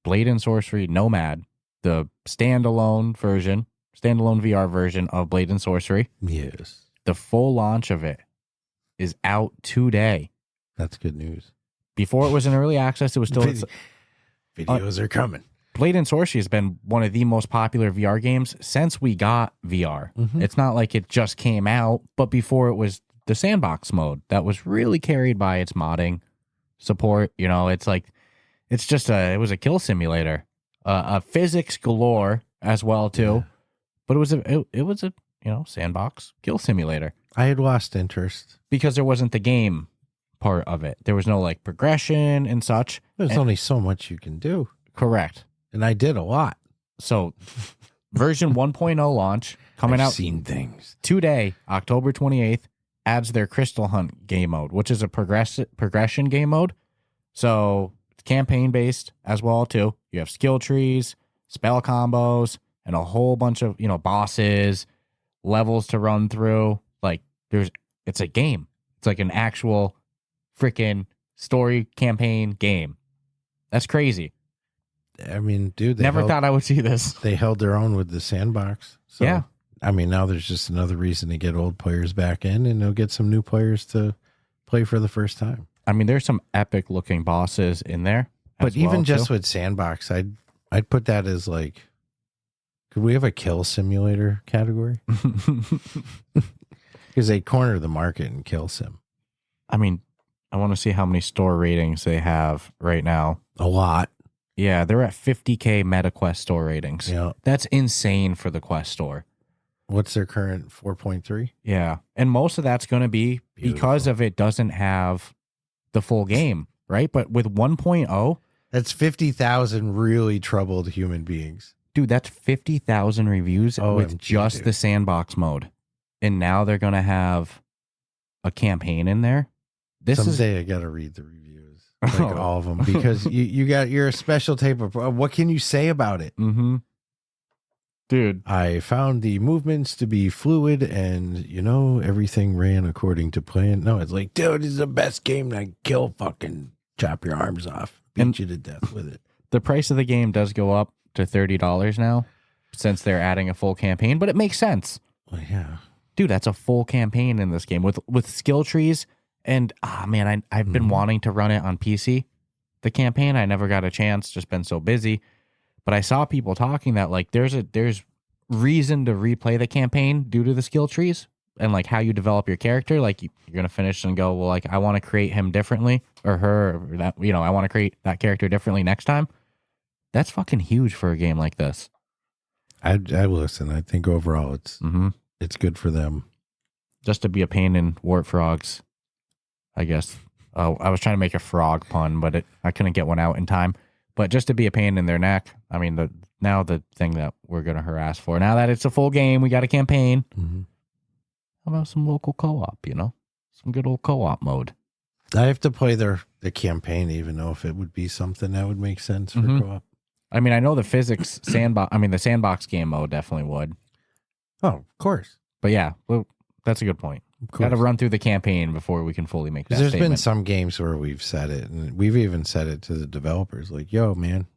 Blade and Sorcery Nomad, the standalone VR version of Blade and Sorcery. Yes. The full launch of it is out today. That's good news. Before it was in early access, it was still... Videos are coming. Blade and Sorcery has been one of the most popular VR games since we got VR. Mm-hmm. It's not like it just came out, but before it was the sandbox mode that was really carried by its modding support. You know, it's like, it was a kill simulator, a physics galore as well too, yeah. But it was a sandbox kill simulator. I had lost interest because there wasn't the game part of it. There was no like progression and such. There's only so much you can do. Correct. And I did a lot. So version 1.0 launch coming I've out seen things. today, October 28th, adds their Crystal Hunt game mode, which is a progression game mode. So it's campaign based as well too. You have skill trees, spell combos, and a whole bunch of, bosses, levels to run through. Like it's a game. It's like an actual freaking story campaign game. That's crazy. I mean, dude, Never thought I would see this. They held their own with the sandbox. So, Yeah. I mean, now there's just another reason to get old players back in, and they'll get some new players to play for the first time. I mean, there's some epic looking bosses in there. But even just with sandbox, I'd put that as like, could we have a kill simulator category? Because they corner the market in kill sim. I mean, I want to see how many store ratings they have right now. A lot. Yeah, they're at 50K MetaQuest store ratings. Yeah. That's insane for the Quest store. What's their current 4.3? Yeah. And most of that's going to be because of it doesn't have the full game, right? But with 1.0, that's 50,000 really troubled human beings. Dude, that's 50,000 reviews with just dude. the sandbox mode. And now they're going to have a campaign in there. Someday I got to read the reviews. Like all of them, because you're a special type of, what can you say about it? Mm-hmm. Dude, I found the movements to be fluid and everything ran according to plan. No, it's like, dude, this is the best game to kill, fucking chop your arms off, beat you to death with it. The price of the game does go up to $30 now since they're adding a full campaign, but it makes sense. Well, yeah. Dude, that's a full campaign in this game with skill trees. And man, I've been wanting to run it on PC. The campaign, I never got a chance, just been so busy. But I saw people talking that like there's reason to replay the campaign due to the skill trees and like how you develop your character. Like you're gonna finish and go, well, like I want to create him differently or her, or that I want to create that character differently next time. That's fucking huge for a game like this. I listen. I think overall it's good for them. Just to be a pain in Wart Frogs, I guess. I was trying to make a frog pun, but I couldn't get one out in time. But just to be a pain in their neck, I mean, the thing that we're going to harass for, now that it's a full game, we got a campaign. Mm-hmm. How about some local co-op, Some good old co-op mode. I have to play the campaign, even though if it would be something that would make sense for co-op. I mean, I know the physics the sandbox game mode definitely would. Oh, of course. But yeah, well, that's a good point. Got to run through the campaign before we can fully make that There's statement. been some games where we've said it, and we've even said it to the developers, like, yo, man,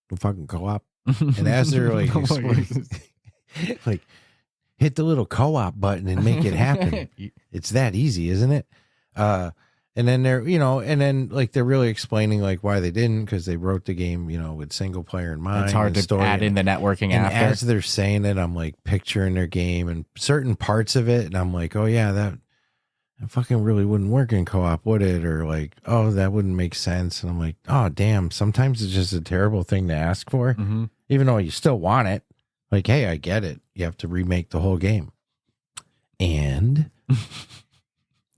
we'll fucking co-op. And as they're like, like, hit the little co-op button and make it happen. It's that easy, isn't it? And then they're, like they're really explaining like why they didn't, because they wrote the game, with single player in mind. It's hard to add in the networking and after. As they're saying it, I'm like picturing their game and certain parts of it, and I'm like, oh yeah, that fucking really wouldn't work in co-op, would it? Or like, oh, that wouldn't make sense. And I'm like, oh damn, sometimes it's just a terrible thing to ask for, even though you still want it. Like, hey, I get it. You have to remake the whole game. And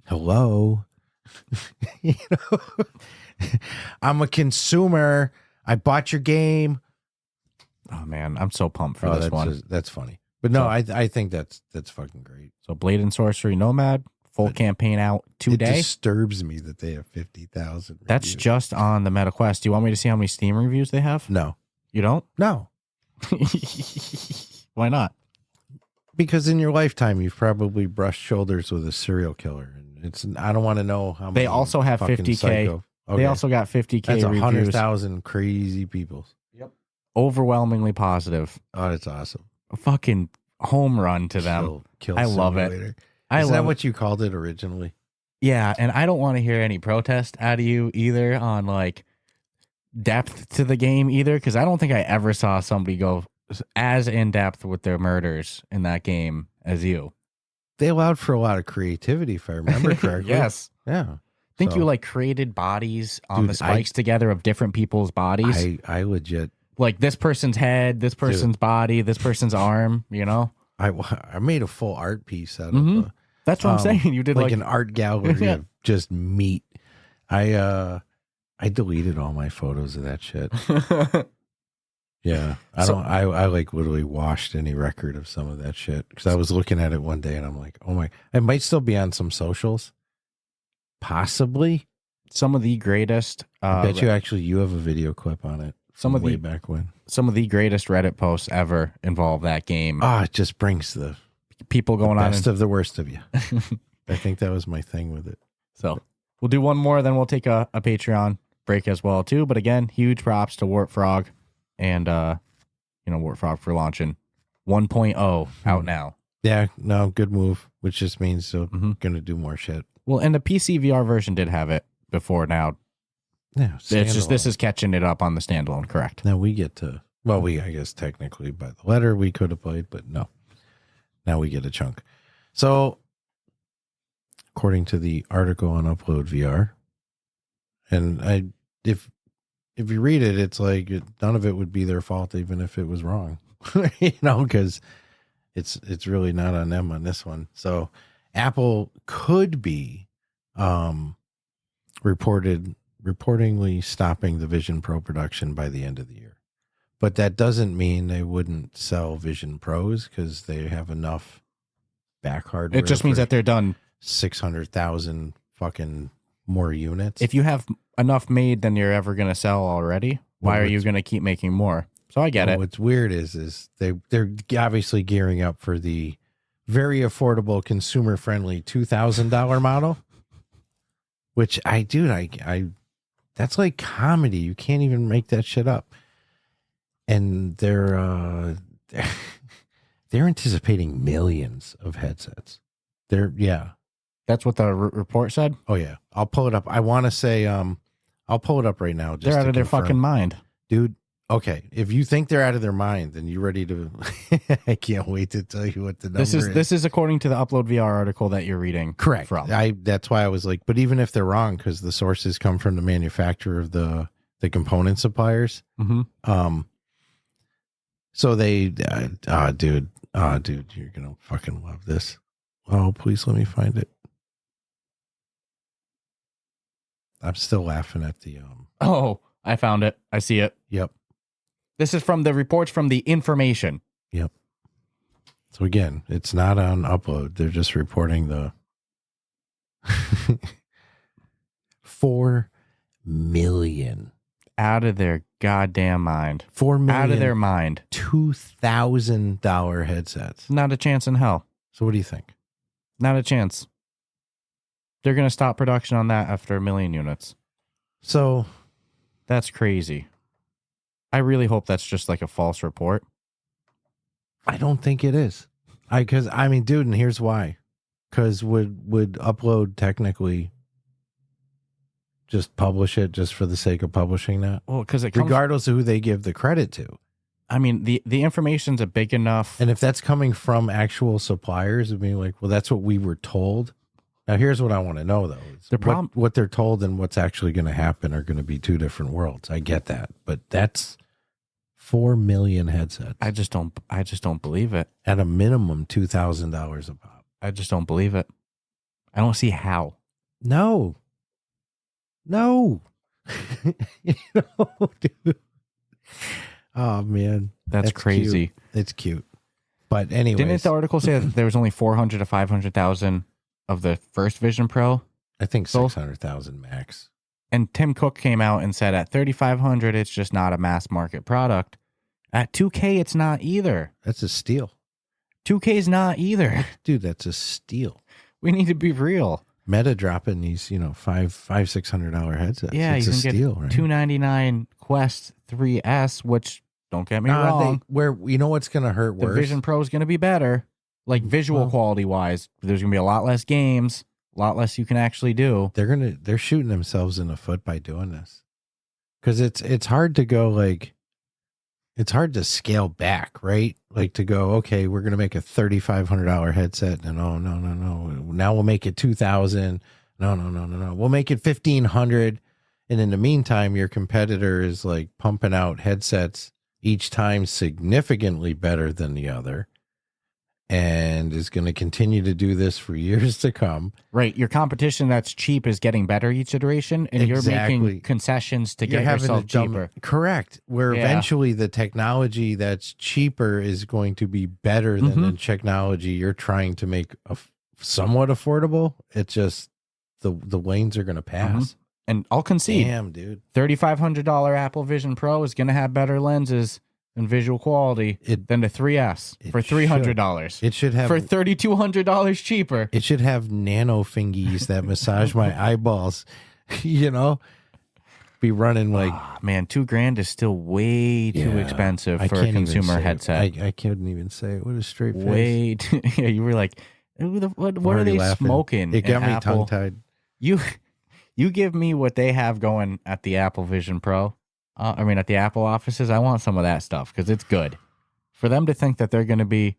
hello. I'm a consumer. I bought your game. Oh man, I'm so pumped for this one. That's funny. But no, I think that's fucking great. So Blade and Sorcery Nomad, full campaign out today. It disturbs me that they have 50,000. That's just on the MetaQuest. Do you want me to see how many Steam reviews they have? No. You don't? No. Why not? Because in your lifetime, you've probably brushed shoulders with a serial killer. And I don't want to know how many. They also have 50K. Okay. They also got 50K That's reviews. 100,000 crazy people. Yep. Overwhelmingly positive. Oh, that's awesome. A fucking home run to them. Kill I love it. Isn't that what you called it originally? Yeah, and I don't want to hear any protest out of you either on like depth to the game either, because I don't think I ever saw somebody go as in depth with their murders in that game as you. They allowed for a lot of creativity, if I remember correctly. Yes. Yeah. I think you like created bodies on the spikes together of different people's bodies. I legit like this person's head, this person's body, this person's arm. I made a full art piece out of. That's what I'm saying. You did like an art gallery of just meat. I deleted all my photos of that shit Yeah, I like literally washed any record of some of that shit because I was looking at it one day and I'm like, oh my, it might still be on some socials, possibly. Some of the greatest. I bet you have a video clip on it. Some of way back when. Some of the greatest Reddit posts ever involve that game. It just brings the people going on best of the worst of you. I think that was my thing with it. So we'll do one more, then we'll take a Patreon break as well too. But again, huge props to Warp Frog and Warp Frog for launching 1.0 out now. Yeah, no, good move. Which just means they're gonna do more shit. Well, and the PCVR version did have it before now. Yeah, it's just this is catching it up on the standalone, correct? Now we get to I guess technically by the letter we could have played, but no. Now we get a chunk. So according to the article on Upload VR, and if you read it, it's like none of it would be their fault, even if it was wrong, because it's really not on them on this one. So Apple could be reportedly stopping the Vision Pro production by the end of the year, but that doesn't mean they wouldn't sell Vision Pros because they have enough back hardware. It just means that they're done 600,000 fucking more units. If you have enough made than you're ever going to sell already, why are you going to keep making more? So I get it. What's weird is they're obviously gearing up for the very affordable, consumer friendly $2,000 model, which I that's like comedy. You can't even make that shit up. And they're anticipating millions of headsets. That's what the report said. Oh yeah, I'll pull it up. I want to say I'll pull it up right now. They're out of their fucking mind, dude. Okay, if you think they're out of their mind, then you ready to? I can't wait to tell you what the number is. This is according to the Upload VR article that you're reading. Correct. From. That's why I was like, but even if they're wrong, because the sources come from the manufacturer of the component suppliers. Mm-hmm. So they, dude, you're gonna fucking love this. Oh, please let me find it. I'm still laughing at the Oh, I found it. I see it. Yep. This is from the reports from the information. Yep. So again, it's not on Upload. They're just reporting the 4 million. Out of their goddamn mind. 4 million. Out of their mind. $2,000 headsets. Not a chance in hell. So what do you think? Not a chance. They're going to stop production on that after 1 million units. So that's crazy. I really hope that's just like a false report. I don't think it is. Dude, and here's why. Because would Upload technically just publish it just for the sake of publishing that? Well, because regardless of who they give the credit to. I mean, the information's a big enough. And if that's coming from actual suppliers, it'd be like, well, that's what we were told. Now, here's what I want to know, though. The problem, what they're told and what's actually going to happen are going to be two different worlds. I get that. But that's 4 million headsets. I just don't believe it. At a minimum, $2,000 a pop. I just don't believe it. I don't see how. No. Dude. Oh, man. That's crazy. Cute. It's cute. But anyway. Didn't the article say that there was only 400 to 500,000 of the first Vision Pro? I think 600,000 max. And Tim Cook came out and said at 3,500, it's just not a mass market product. At 2K, it's not either. That's a steal. 2K is not either. Dude, that's a steal. We need to be real. Meta dropping these, $500-$600 headsets. Yeah, it's you a can steal, get right? $299 Quest 3S, which don't get me wrong. You know what's going to hurt worse? The Vision Pro is going to be better, like visual quality wise. There's going to be a lot less games, a lot less you can actually do. They're shooting themselves in the foot by doing this, because it's hard to go it's hard to scale back, right? Like to go, okay, we're going to make a $3,500 headset, and no. Now we'll make it $2,000. No. We'll make it $1,500, and in the meantime, your competitor is like pumping out headsets each time significantly better than the other, and is going to continue to do this for years to come. Right. Your competition that's cheap is getting better each iteration, and you're making concessions to get yourself cheaper. Correct. Where eventually the technology that's cheaper is going to be better than the technology you're trying to make somewhat affordable. It's just the lanes are going to pass. And I'll concede. Damn, dude. $3,500 Apple Vision Pro is going to have better lenses and visual quality than the 3S for $300. It should have for $3,200 cheaper. It should have nano fingies that massage my eyeballs. You know, be running like man, $2,000 is still way too expensive for a consumer headset. I couldn't even say it with a straight face. Yeah, you were like, what are they smoking? It got me tongue tied. You give me what they have going at the Apple Vision Pro. At the Apple offices, I want some of that stuff because it's good. For them to think that they're going to be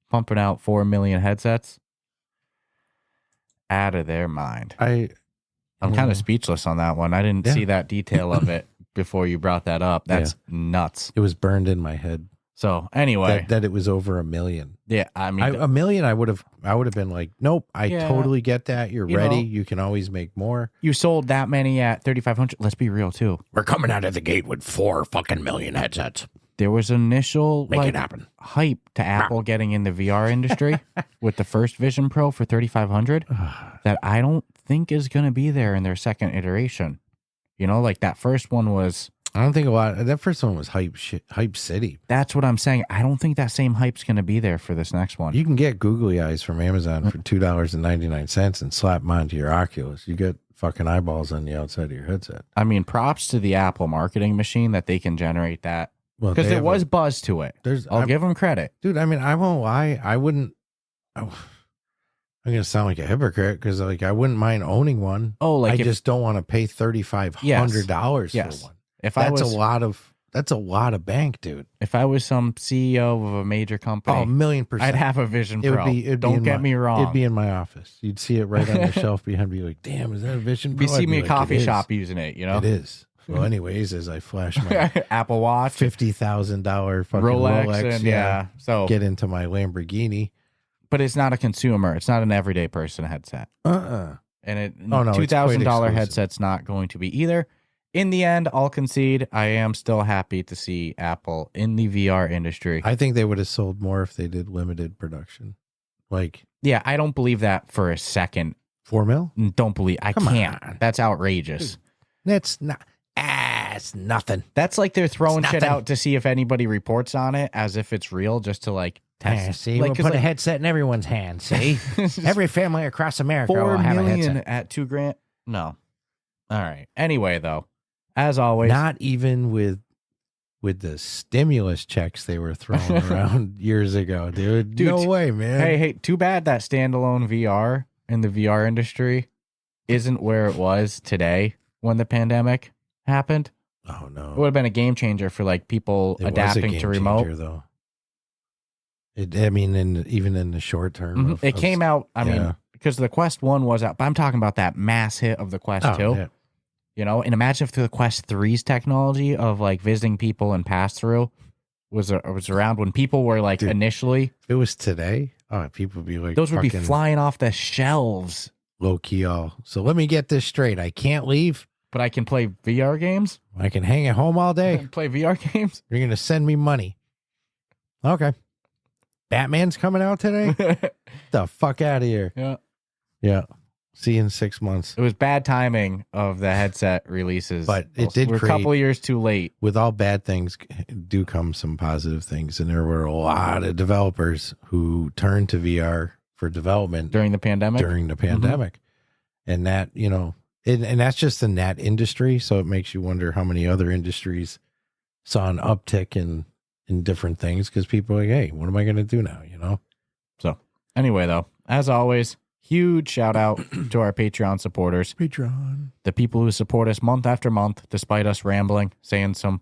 pumping out 4 million headsets, out of their mind. I'm kind of speechless on that one. I didn't see that detail of it before you brought that up. That's nuts. It was burned in my head. So anyway, that it was over 1 million. Yeah, I mean, 1 million. I would have been like, nope. I totally get that. You're ready. You can always make more. You sold that many at 3,500. Let's be real too. We're coming out of the gate with 4 fucking million headsets. There was initial Make it happen. hype to Apple getting in the VR industry with the first Vision Pro for 3,500 that I don't think is going to be there in their second iteration. You know, like that first one was. I don't think that first one was hype city. That's what I'm saying. I don't think that same hype's going to be there for this next one. You can get googly eyes from Amazon for $2.99 and slap them onto your Oculus. You get fucking eyeballs on the outside of your headset. I mean, props to the Apple marketing machine that they can generate that. Because there was buzz to it. I'll give them credit. Dude, I mean, I won't lie. I'm going to sound like a hypocrite because like I wouldn't mind owning one. Oh, like I just don't want to pay $3,500 for one. That's a lot of bank, dude. If I was some CEO of a major company, 1,000,000%, I'd have a Vision Pro. Don't get me wrong. It'd be in my office. You'd see it right on the shelf behind me. Like, damn, is that a Vision Pro? You see me at a coffee shop using it. You know, it is. Well, anyways, as I flash my Apple Watch, $50,000 fucking Rolex, and so get into my Lamborghini. But it's not a consumer. It's not an everyday person headset. And $2,000 headset's not going to be either. In the end, I'll concede. I am still happy to see Apple in the VR industry. I think they would have sold more if they did limited production. Yeah, I don't believe that for a second. 4 mil? Don't believe. I can't. On. That's outrageous. Dude, that's not. It's nothing. That's like they're throwing shit out to see if anybody reports on it as if it's real, just to like test. See, we'll put a headset in everyone's hand. See, every family across America will have a headset at $2,000. No. All right. Anyway, though, as always, not even with the stimulus checks they were throwing around years ago, dude. No way, man. Hey, too bad that standalone VR in the VR industry isn't where it was today when the pandemic happened. Oh no, it would have been a game changer for like people adapting to remote. Changer, though. Even in the short term, it came out. I mean, because the Quest 1 was out, but I'm talking about that mass hit of the Quest 2. Yeah. You know, and imagine if the Quest 3's technology of like visiting people and pass through was around when people were like initially. If it was today, people would be like, those would be flying off the shelves. Low key all. So let me get this straight. I can't leave, but I can play VR games. I can hang at home all day. Play VR games. You're gonna send me money. Okay. Batman's coming out today. The fuck out of here. Yeah. See you in 6 months. It was bad timing of the headset releases, but it did. We're a couple of years too late. With all bad things, do come some positive things, and there were a lot of developers who turned to VR for development during the pandemic. And that and that's just in that industry. So it makes you wonder how many other industries saw an uptick in different things because people are like, hey, what am I going to do now? You know. So anyway, though, as always. Huge shout out to our Patreon supporters. The people who support us month after month, despite us rambling, saying some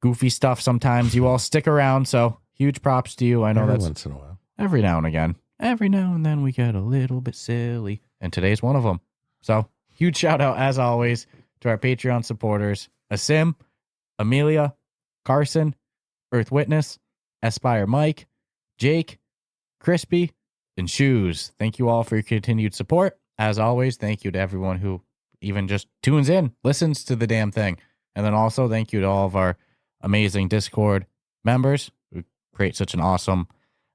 goofy stuff sometimes. You all stick around, so huge props to you. I know that's once in a while. Every now and again. Every now and then we get a little bit silly. And today's one of them. So huge shout out, as always, to our Patreon supporters. Asim, Amelia, Carson, Earth Witness, Aspire Mike, Jake, Crispy, and Shoes. Thank you all for your continued support. As always, thank you to everyone who even just tunes in, listens to the damn thing. And then also thank you to all of our amazing Discord members who create such an awesome,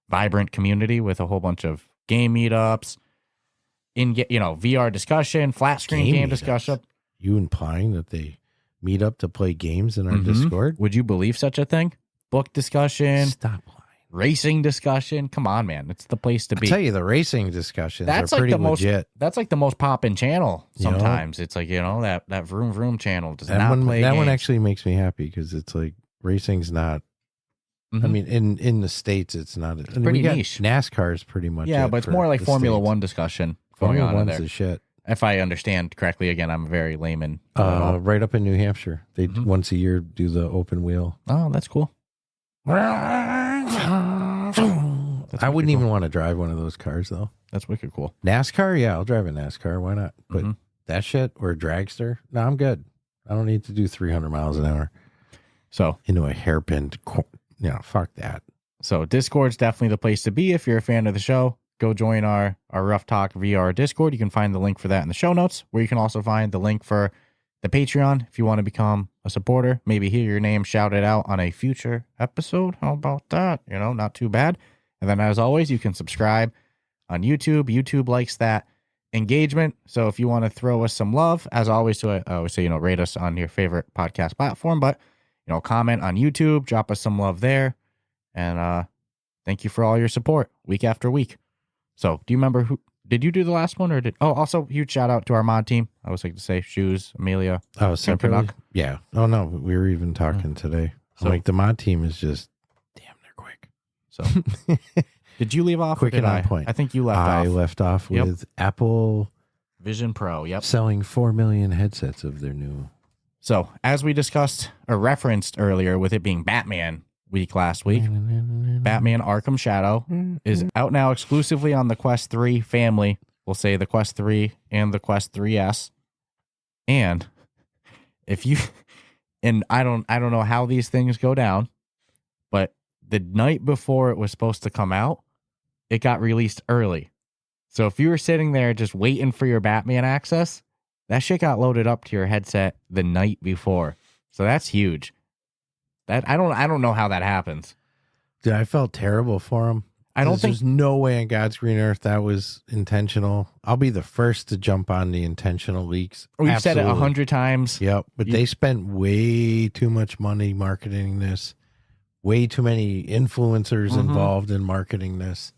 vibrant community with a whole bunch of game meetups, VR discussion, flat screen game discussion. You implying that they meet up to play games in our Discord? Would you believe such a thing? Book discussion. Stop lying. Racing discussion. Come on, man. It's the place to be. I tell you, the racing discussions are pretty legit. That's like the most poppin' channel sometimes. It's like, that Vroom Vroom channel does not play That games. one actually makes me happy because it's like racing's not. I mean, in the States, it's not. It's pretty niche. NASCAR is pretty much. Yeah, but it's more like Formula One discussion going on in there. Formula 1's the shit. If I understand correctly, again, I'm a very layman. Right up in New Hampshire, they once a year do the open wheel. Oh, that's cool. I wouldn't even want to drive one of those cars though. That's wicked cool. NASCAR, yeah, I'll drive a NASCAR. Why not? But that shit or a dragster, no, I'm good. I don't need to do 300 miles an hour. So into a hairpin, fuck that. So Discord's definitely the place to be if you're a fan of the show. Go join our Ruff Talk VR Discord. You can find the link for that in the show notes, where you can also find the link for the Patreon if you want to become a supporter. Maybe hear your name shouted out on a future episode. How about that? Not too bad. And then, as always, you can subscribe on YouTube. YouTube likes that engagement. So if you want to throw us some love, as always, I always say, rate us on your favorite podcast platform. But, comment on YouTube, drop us some love there. And thank you for all your support week after week. So do you remember did you do the last one also huge shout out to our mod team. I always like to say Shoes, Amelia. Oh, separately? Yeah. Oh, no, we were even talking today. So, the mod team is just, damn, they're quick. So did you leave off? Quick and on point. I think you left off. I left off with Apple Vision Pro. Yep. Selling 4 million headsets of their new. So as we discussed or referenced earlier with it being Batman week last week, Batman Arkham Shadow is out now exclusively on the Quest 3 family. We'll say the Quest 3 and the Quest 3S. And I don't know how these things go down, but the night before it was supposed to come out, it got released early. So if you were sitting there just waiting for your Batman access, that shit got loaded up to your headset the night before. So that's huge. That I don't know how that happens. Dude, I felt terrible for him. There's no way on God's green earth that was intentional. I'll be the first to jump on the intentional leaks. We've said it 100 times. Yep, but they spent way too much money marketing this. Way too many influencers involved in marketing this.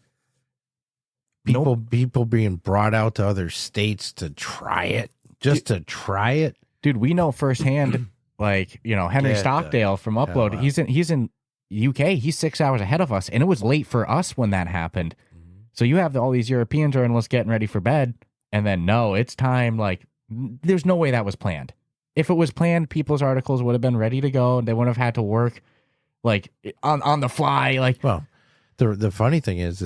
People being brought out to other states to try it, to try it. Dude, we know firsthand. Henry Stockdale from Upload. He's in UK. He's 6 hours ahead of us, and it was late for us when that happened. So you have all these European journalists getting ready for bed, and then no, it's time. There's no way that was planned. If it was planned, people's articles would have been ready to go, and they wouldn't have had to work on the fly. Well, the funny thing is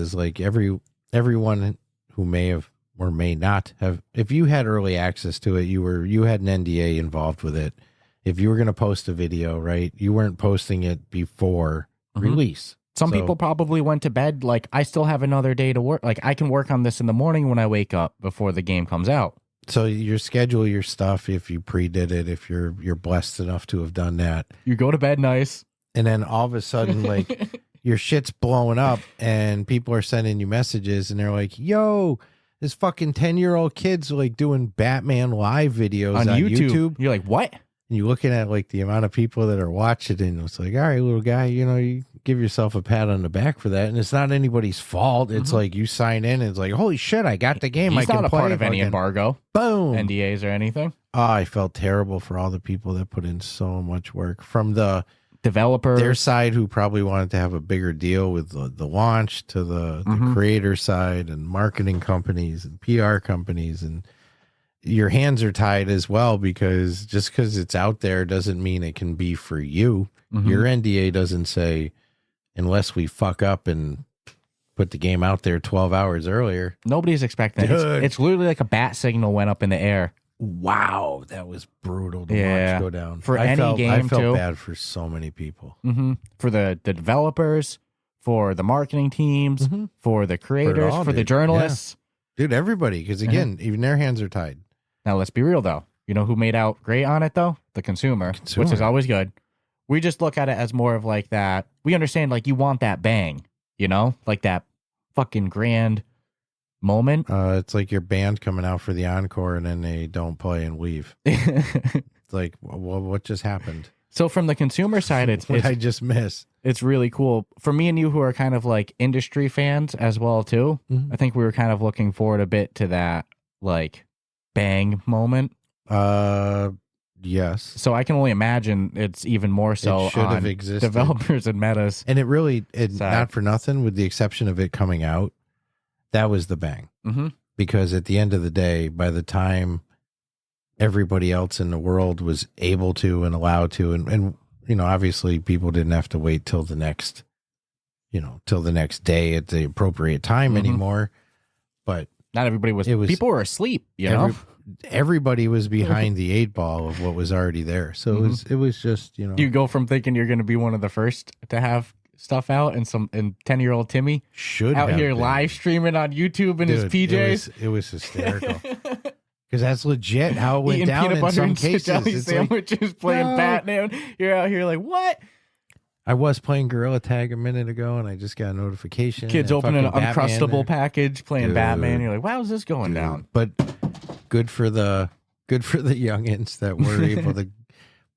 everyone who may have or may not have, if you had early access to it, you had an NDA involved with it. If you were going to post a video, right, you weren't posting it before release. Some people probably went to bed I still have another day to work. I can work on this in the morning when I wake up before the game comes out. So you schedule your stuff if you pre-did it, if you're blessed enough to have done that. You go to bed nice. And then all of a sudden, your shit's blowing up and people are sending you messages and they're like, yo, this fucking 10-year-old kid's doing Batman live videos on YouTube. You're like, what? And you're looking at the amount of people that are watching, and it's like, all right, little guy, you give yourself a pat on the back for that. And it's not anybody's fault. It's you sign in, and it's like, holy shit, I got the game. He's I can not a play part of any embargo. Boom. NDAs or anything. Oh, I felt terrible for all the people that put in so much work from the developer, their side, who probably wanted to have a bigger deal with the launch, to the creator side and marketing companies and PR companies, and your hands are tied as well, because just because it's out there doesn't mean it can be for you. Your NDA doesn't say, unless we fuck up and put the game out there 12 hours earlier. Nobody's expecting it. It's literally like a bat signal went up in the air. Wow, that was brutal to watch go down. For any game, I felt bad for so many people. For the developers, for the marketing teams, for the creators, for the journalists. Yeah. Dude, everybody. Because again, even their hands are tied. Now, let's be real, though. You know who made out great on it, though? The consumer, which is always good. We just look at it as more of like that. We understand, like, you want that bang, you know? Like that fucking grand moment. It's like your band coming out for the encore and then they don't play and leave. It's like, what just happened? So from the consumer side, it's I just miss. It's really cool. For me and you who are kind of like industry fans as well, too, I think we were kind of looking forward a bit to that, like, bang moment. Yes. So I can only imagine it's even more so it should on have existed. Developers and metas. And not for nothing, with the exception of it coming out, that was the bang. Because at the end of the day, by the time everybody else in the world was able to and allowed to, and you know, obviously people didn't have to wait till the next day at the appropriate time anymore. But not everybody was. People were asleep. You know, everybody was behind the 8 ball of what was already there. So it was just, you know. You go from thinking you're going to be one of the first to have stuff out, and 10-year-old Timmy should out here been. Live streaming on YouTube in his PJs. It was hysterical. Because that's legit how it went eating down peanut in some and cases. jelly It's sandwiches, like, playing no. Batman. You're out here like, what? I was playing Gorilla Tag a minute ago, and I just got a notification. Kids opening an Uncrustable package, playing Dude. Batman. You're like, wow, is this going down? But good for the youngins that were able to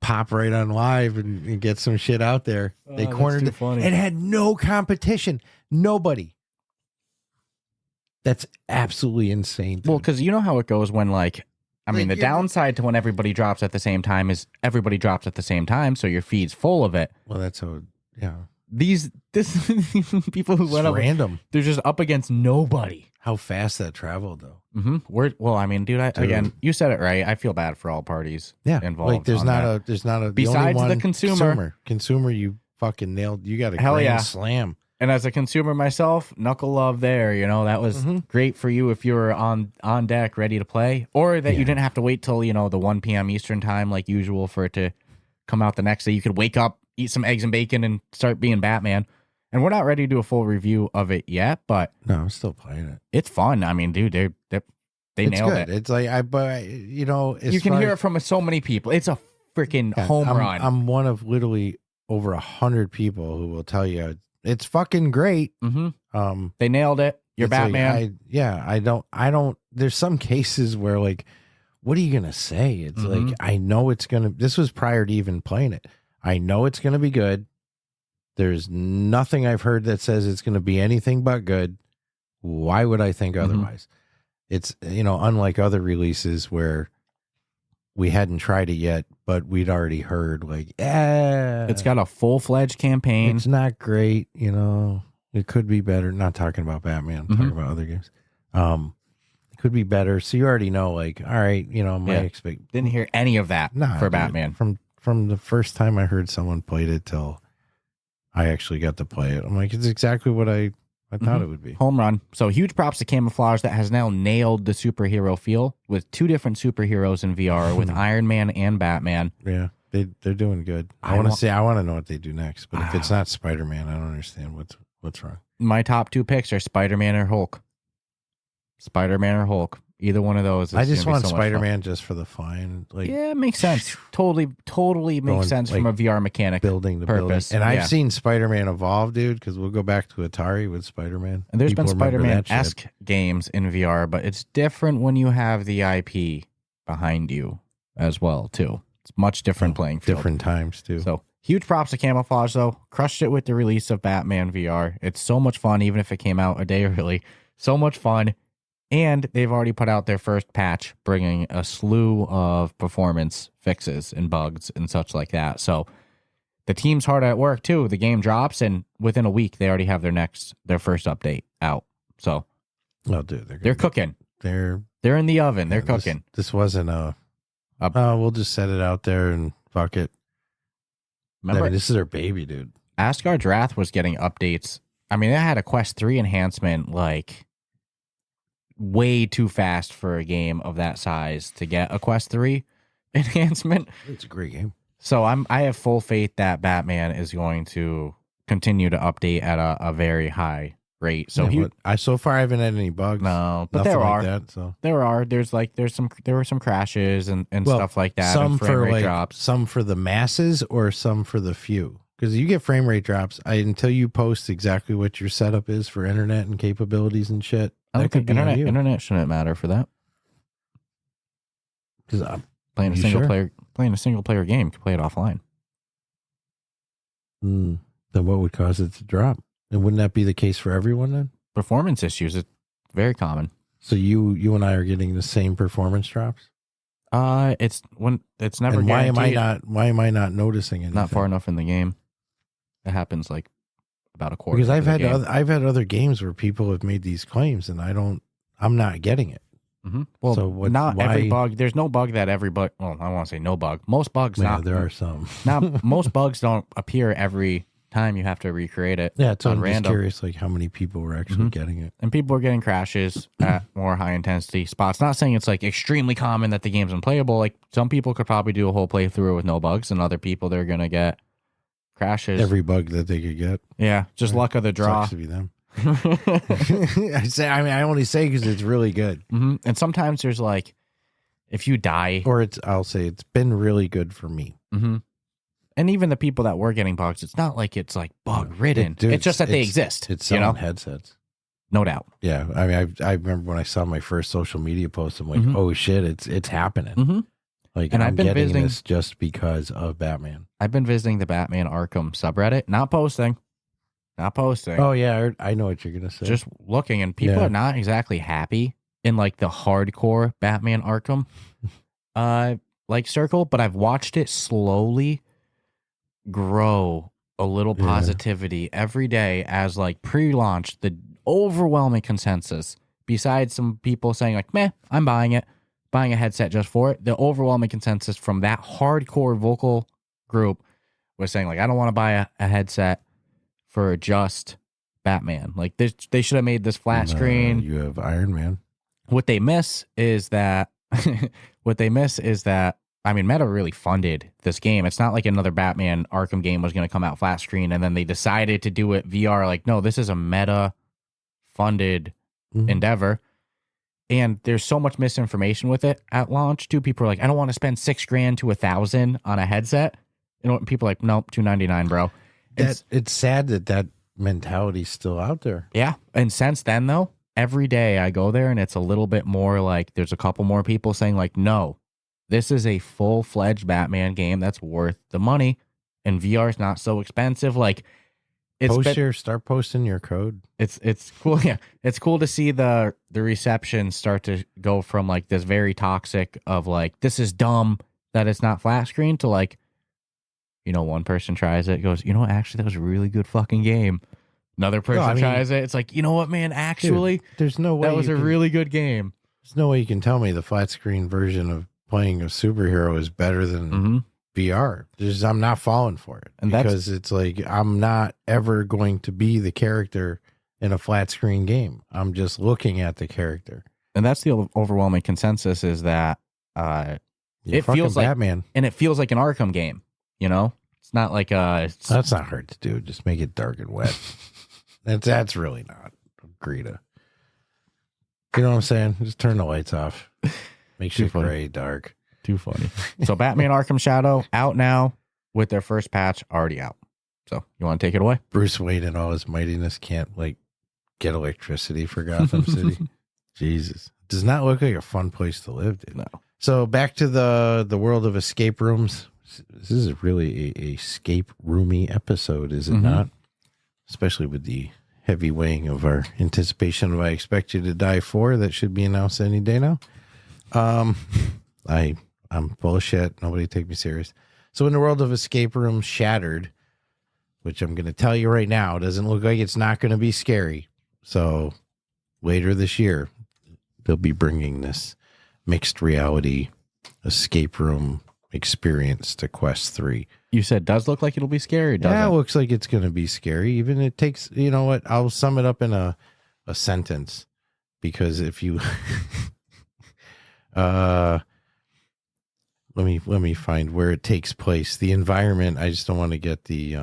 pop right on live and get some shit out there. They cornered it. It had no competition. Nobody. That's absolutely insane. Dude. Well, because you know how it goes when, like, I mean, the downside to when everybody drops at the same time is everybody drops at the same time, so your feed's full of it. Well, that's how, yeah. This people who went up random. They're just up against nobody. How fast that traveled, though. Well, I mean, dude, again, you said it right. I feel bad for all parties involved. Like there's not a besides the consumer, you fucking nailed. You got a grand slam. And as a consumer myself, knuckle love there. You know, that was great for you if you were on deck ready to play, or that you didn't have to wait till, you know, the 1 p.m. Eastern time like usual for it to come out the next day. You could wake up, eat some eggs and bacon, and start being Batman. And we're not ready to do a full review of it yet, but no, I'm still playing it. It's fun. I mean, dude, they nailed it. It's like but you know, you can hear it from so many people. It's a freaking home run. I'm one of literally over 100 people who will tell you it's fucking great. They nailed it. You're Batman. Like, I don't. There's some cases where, like, what are you gonna say? It's like, I know it's gonna. This was prior to even playing it. I know it's gonna be good. There's nothing I've heard that says it's gonna be anything but good. Why would I think otherwise? It's, you know, unlike other releases where we hadn't tried it yet, but we'd already heard, like, it's got a full-fledged campaign. It's not great, you know. It could be better. Not talking about Batman, talking about other games. It could be better. So you already know, like, all right, you know, didn't hear any of that for Batman. From the first time I heard someone played it till I actually got to play it, I'm like, it's exactly what I thought it would be. Home run. So huge props to Camouflage that has now nailed the superhero feel with 2 different superheroes in VR with Iron Man and Batman. Yeah, they're doing good. I want to know what they do next. But if it's not Spider-Man, I don't understand what's wrong. My top 2 picks are Spider-Man or Hulk. Spider-Man or Hulk. Either one of those. I just want Spider-Man just for the fun. Like, yeah, it makes sense. Totally makes sense from a VR mechanic building the purpose. And I've seen Spider-Man evolve, dude, because we'll go back to Atari with Spider-Man. And there's been Spider-Man-esque games in VR, but it's different when you have the IP behind you as well, too. It's much different playing field. Different times, too. So huge props to Camouflage, though. Crushed it with the release of Batman VR. It's so much fun, even if it came out a day early. So much fun. And they've already put out their first patch, bringing a slew of performance fixes and bugs and such like that. So the team's hard at work, too. The game drops, and within a week, they already have their first update out. So they're cooking. They're in the oven. They're cooking. This wasn't we'll just set it out there and fuck it. Remember, this is their baby, dude. Asgard's Wrath was getting updates. I mean, they had a Quest 3 enhancement, like, way too fast for a game of that size to get a Quest 3 enhancement. It's a great game. So I have full faith that Batman is going to continue to update at a very high rate. So so far I haven't had any bugs. No, but there are. Like that, so. There were some crashes and stuff like that. Some and frame for rate like drops. Some for the masses or some for the few. Because you get frame rate drops until you post exactly what your setup is for internet and capabilities and shit. I don't think internet shouldn't matter for that. Because I'm playing a single player game, you can play it offline. Then what would cause it to drop? And wouldn't that be the case for everyone then? Performance issues, it's very common. So you and I are getting the same performance drops? It's never. And guaranteed. why am I not noticing anything? Not far enough in the game. It happens like about a quarter. Because I've had other games where people have made these claims and I'm not getting it. Mm-hmm. Well, so every bug. There's no bug that every bug. Well, I won't say no bug. Most bugs. Yeah, there are some. Most bugs don't appear every time you have to recreate it. Yeah, so I'm just curious, like how many people were actually getting it, and people are getting crashes at more high intensity spots. Not saying it's like extremely common that the game's unplayable. Like some people could probably do a whole playthrough with no bugs, and other people they're gonna get crashes. Every bug that they could get. Yeah, just luck of the draw. Sucks to be them. I only say because it's really good. Mm-hmm. And sometimes there's like, if you die, or I'll say it's been really good for me. Mm-hmm. And even the people that were getting bugs, it's not like it's like bug ridden. It's just that they exist. It's selling headsets, no doubt. Yeah, I mean, I remember when I saw my first social media post, I'm like, oh shit, it's happening. Mm-hmm. Like, and I've been getting this just because of Batman. I've been visiting the Batman Arkham subreddit, not posting. Oh yeah, I know what you're gonna say. Just looking, and people are not exactly happy in like the hardcore Batman Arkham like circle, but I've watched it slowly grow a little positivity every day as like pre-launch. The overwhelming consensus, besides some people saying like, meh, I'm buying a headset just for it, the overwhelming consensus from that hardcore vocal group was saying like, I don't want to buy a headset for just Batman. Like they should have made this flat screen. You have Iron Man. What they miss is that I mean, Meta really funded this game. It's not like another Batman Arkham game was going to come out flat screen and then they decided to do it VR. Like, no, this is a Meta funded endeavor. And there's so much misinformation with it at launch too. People are like, I don't want to spend $6,000 to $1,000 on a headset. You know, people are like, nope, $299, bro. It's sad that mentality's still out there. Yeah. And since then, though, every day I go there and it's a little bit more like there's a couple more people saying like, no, this is a full-fledged Batman game that's worth the money. And VR is not so expensive. Like, start posting your code. It's cool. Yeah. It's cool to see the reception start to go from like this very toxic of like, this is dumb that it's not flat screen to like, you know, one person tries it, goes, you know what, actually, that was a really good fucking game. Another person tries it. It's like, you know what, man, actually, dude, there's no way that was a really good game. There's no way you can tell me the flat screen version of playing a superhero is better than VR. I'm not falling for it. And because it's like, I'm not ever going to be the character in a flat screen game. I'm just looking at the character. And that's the overwhelming consensus is that it feels like Batman. And it feels like an Arkham game. You know, it's not like that's not hard to do. Just make it dark and wet. that's really not Greta. You know what I'm saying? Just turn the lights off. Make shit gray, dark. Too funny. So Batman Arkham Shadow out now with their first patch already out. So you want to take it away? Bruce Wayne and all his mightiness can't like get electricity for Gotham City. Jesus, does not look like a fun place to live, dude. No. So back to the world of escape rooms. This is really a escape roomy episode, is it not? Especially with the heavy weighing of our anticipation of I Expect You to Die 4 that should be announced any day now. I'm full of shit. Nobody take me serious. So in the world of escape rooms, Shattered, which I'm going to tell you right now, doesn't look like it's not going to be scary. So later this year, they'll be bringing this mixed reality escape room experience to Quest 3. You said does look like it'll be scary, doesn't it? Looks like it's going to be scary. Even it takes, you know what? I'll sum it up in a sentence, because if you let me find where it takes place. The environment, I just don't want to get the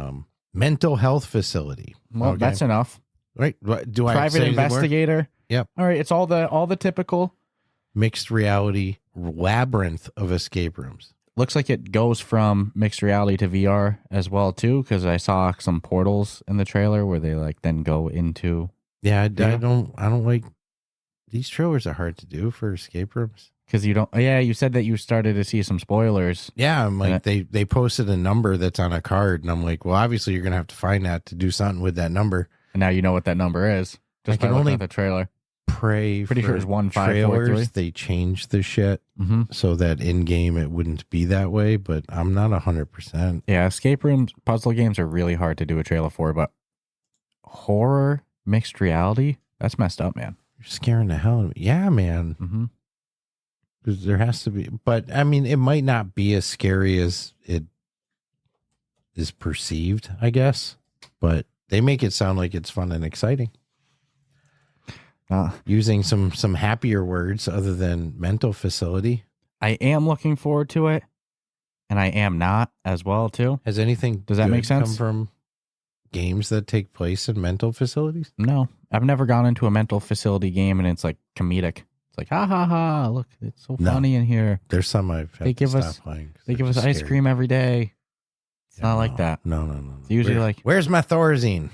Mental health facility. Well, that's enough. Right. Do I Private investigator? Yep. All right. It's all the typical. Mixed reality labyrinth of escape rooms. Looks like it goes from mixed reality to VR as well too, because I saw some portals in the trailer where they like then go into. Yeah, I don't like these trailers are hard to do for escape rooms. Because you don't. Yeah, you said that you started to see some spoilers. Yeah, I'm like they posted a number that's on a card, and I'm like, well, obviously you're gonna have to find that to do something with that number. And now you know what that number is. Just by looking at the trailer. Pretty sure it's 1543. They changed the shit so that in game it wouldn't be that way, but I'm not 100%. Yeah, escape rooms, puzzle games are really hard to do a trailer for, but horror mixed reality, that's messed up, man. You're scaring the hell out of me. Yeah, man. Because there has to be, but I mean, it might not be as scary as it is perceived, I guess, but they make it sound like it's fun and exciting. Using some happier words other than mental facility. I am looking forward to it, and I am not as well too. Has anything does that make sense? Come from games that take place in mental facilities? No, I've never gone into a mental facility game and it's like comedic. It's like ha ha ha! Look, it's so funny in here. There's some I've had to stop playing. They give us ice cream every day. It's not like that. No. It's usually like, where's my Thorazine?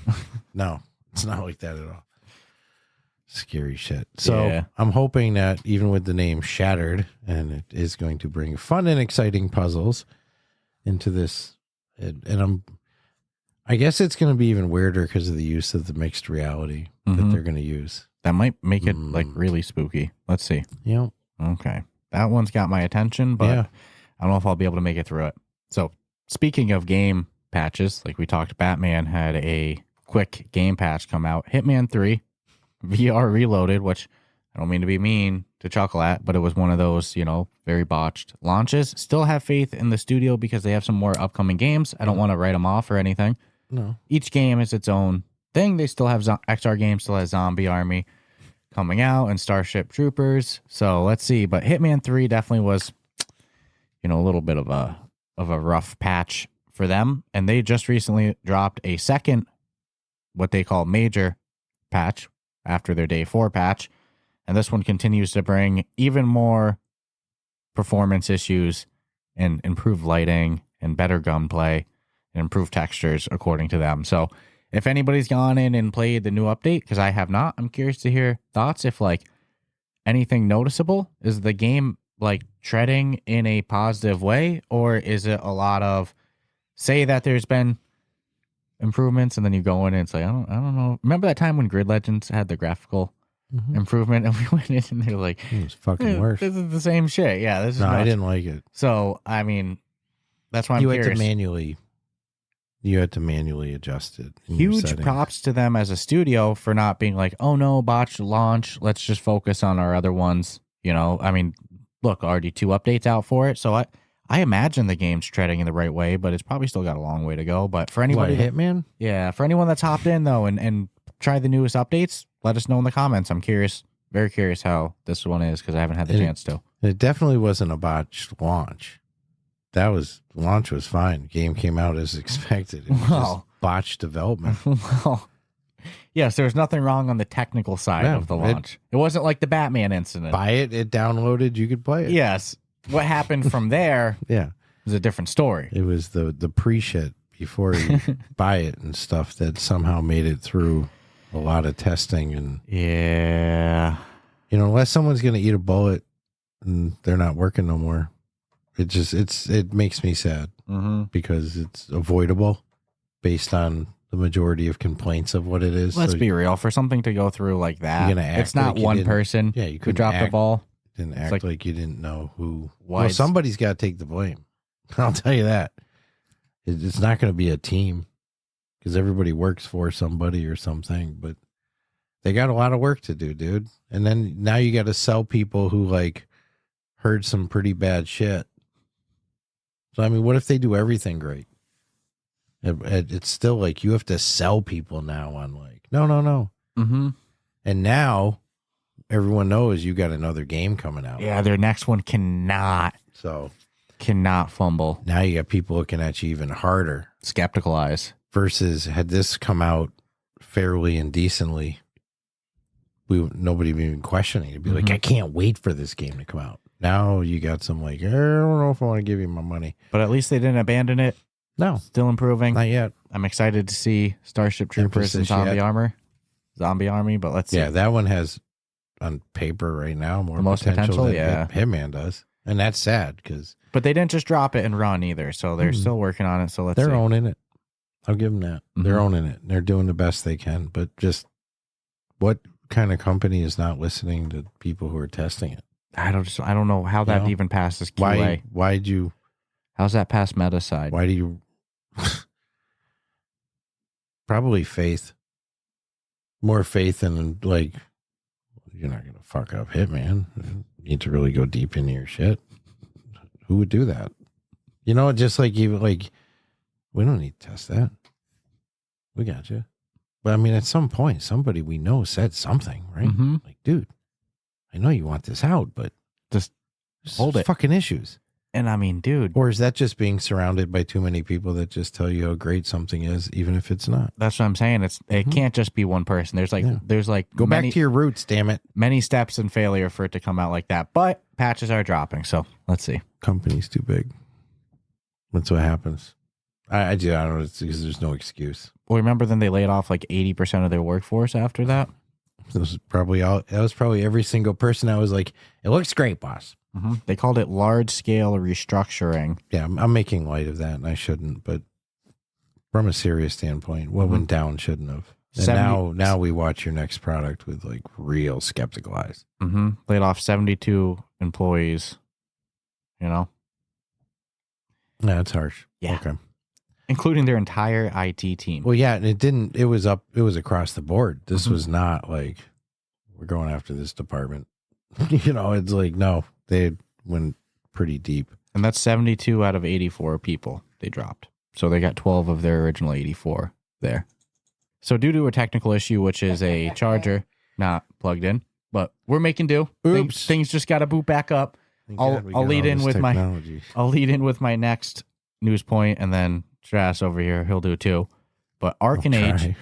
No, it's not like that at all. Scary shit. So I'm hoping that even with the name Shattered, and it is going to bring fun and exciting puzzles into this, and I guess it's going to be even weirder because of the use of the mixed reality that they're going to use. That might make it like really spooky. Let's see. Yeah. Okay. That one's got my attention, but I don't know if I'll be able to make it through it. So speaking of game patches, like we talked, Batman had a quick game patch come out. Hitman 3. VR Reloaded, which I don't mean to be mean to chuckle at, but it was one of those, very botched launches. Still have faith in the studio because they have some more upcoming games. I don't want to write them off or anything. No. Each game is its own thing. They still have XR Games, still has Zombie Army coming out and Starship Troopers. So let's see. But Hitman 3 definitely was, a little bit of a rough patch for them. And they just recently dropped a second, what they call major patch, after their day 4 patch. And this one continues to bring even more performance issues and improved lighting and better gunplay and improved textures according to them. So if anybody's gone in and played the new update, because I have not, I'm curious to hear thoughts. If like anything noticeable, is the game like treading in a positive way, or is it a lot of say that there's been improvements and then you go in and it's like, I don't know. Remember that time when Grid Legends had the graphical improvement and we went in and they're like, it was fucking worse. This is the same shit. Yeah, this is I didn't like it. So I mean, that's why I'm curious. You had to manually adjust it. Huge props to them as a studio for not being like, oh no, botched launch, let's just focus on our other ones. I mean, look, already 2 updates out for it. So I imagine the game's treading in the right way, but it's probably still got a long way to go. But for anybody, Hitman? Yeah, for anyone that's hopped in though and tried the newest updates, let us know in the comments. I'm curious, very curious how this one is because I haven't had the chance to. It definitely wasn't a botched launch. Launch was fine. Game came out as expected. It was just botched development. Well, yes, there was nothing wrong on the technical side of the launch. It wasn't like the Batman incident. Buy it, it downloaded, you could play it. Yes. What happened from there is a different story. It was the pre-shit before you buy it and stuff that somehow made it through a lot of testing. And unless someone's going to eat a bullet and they're not working no more, it makes me sad because it's avoidable based on the majority of complaints of what it is. Let's be real. For something to go through like that, it's not one person who dropped the ball. Didn't act like you didn't know who. Well, somebody's got to take the blame. I'll tell you that. It's not going to be a team because everybody works for somebody or something, but they got a lot of work to do, dude. And then now you got to sell people who like heard some pretty bad shit. So, I mean, what if they do everything great? It's still like you have to sell people now on like, no. And now everyone knows you got another game coming out. Yeah, their next one cannot fumble. Now you got people looking at you even harder. Skeptical eyes. versus had this come out fairly and decently, nobody would be even questioning. It'd be like, I can't wait for this game to come out. Now you got some like, I don't know if I want to give you my money. But at least they didn't abandon it. No. Still improving. Not yet. I'm excited to see Starship Troopers and Zombie Army, but let's see. Yeah, that one has, on paper right now, more most potential than yeah. Hitman does. And that's sad because... But they didn't just drop it and run either, so they're still working on it, so let's see. They're owning it. I'll give them that. They're owning it. They're doing the best they can, but just what kind of company is not listening to people who are testing it? I don't know how that even passes QA. Why'd you... How's that pass meta side? Why do you... Probably faith. More faith in, like, you're not going to fuck up Hitman. You need to really go deep into your shit. Who would do that? You know, just like, even like, we don't need to test that. We got you. But I mean, at some point, somebody we know said something, right? Like, dude, I know you want this out, but just hold it. Fucking issues. And I mean, dude. Or is that just being surrounded by too many people that just tell you how great something is, even if it's not? That's what I'm saying. It can't just be one person. There's like go back to your roots, damn it. Many steps in failure for it to come out like that. But patches are dropping, so let's see. Company's too big. That's what happens. I don't know. It's because there's no excuse. Well, remember then they laid off like 80% of their workforce after that? That was probably every single person that was like, it looks great, boss. They called it large-scale restructuring. Yeah, I'm making light of that, and I shouldn't. But from a serious standpoint, what went down shouldn't have. And now we watch your next product with like real skeptical eyes. Laid off 72 employees. You know? Yeah, that's harsh. Yeah. Okay. Including their entire IT team. Well, yeah, and it was across the board. This was not like, we're going after this department. You know, it's like, no, they went pretty deep. And that's 72 out of 84 people they dropped. So they got 12 of their original 84 there. So due to a technical issue, which is a charger not plugged in, but we're making do. Oops. Things just got to boot back up. I'll lead in with my next news point, and then Strass over here, he'll do too. But Arken Age,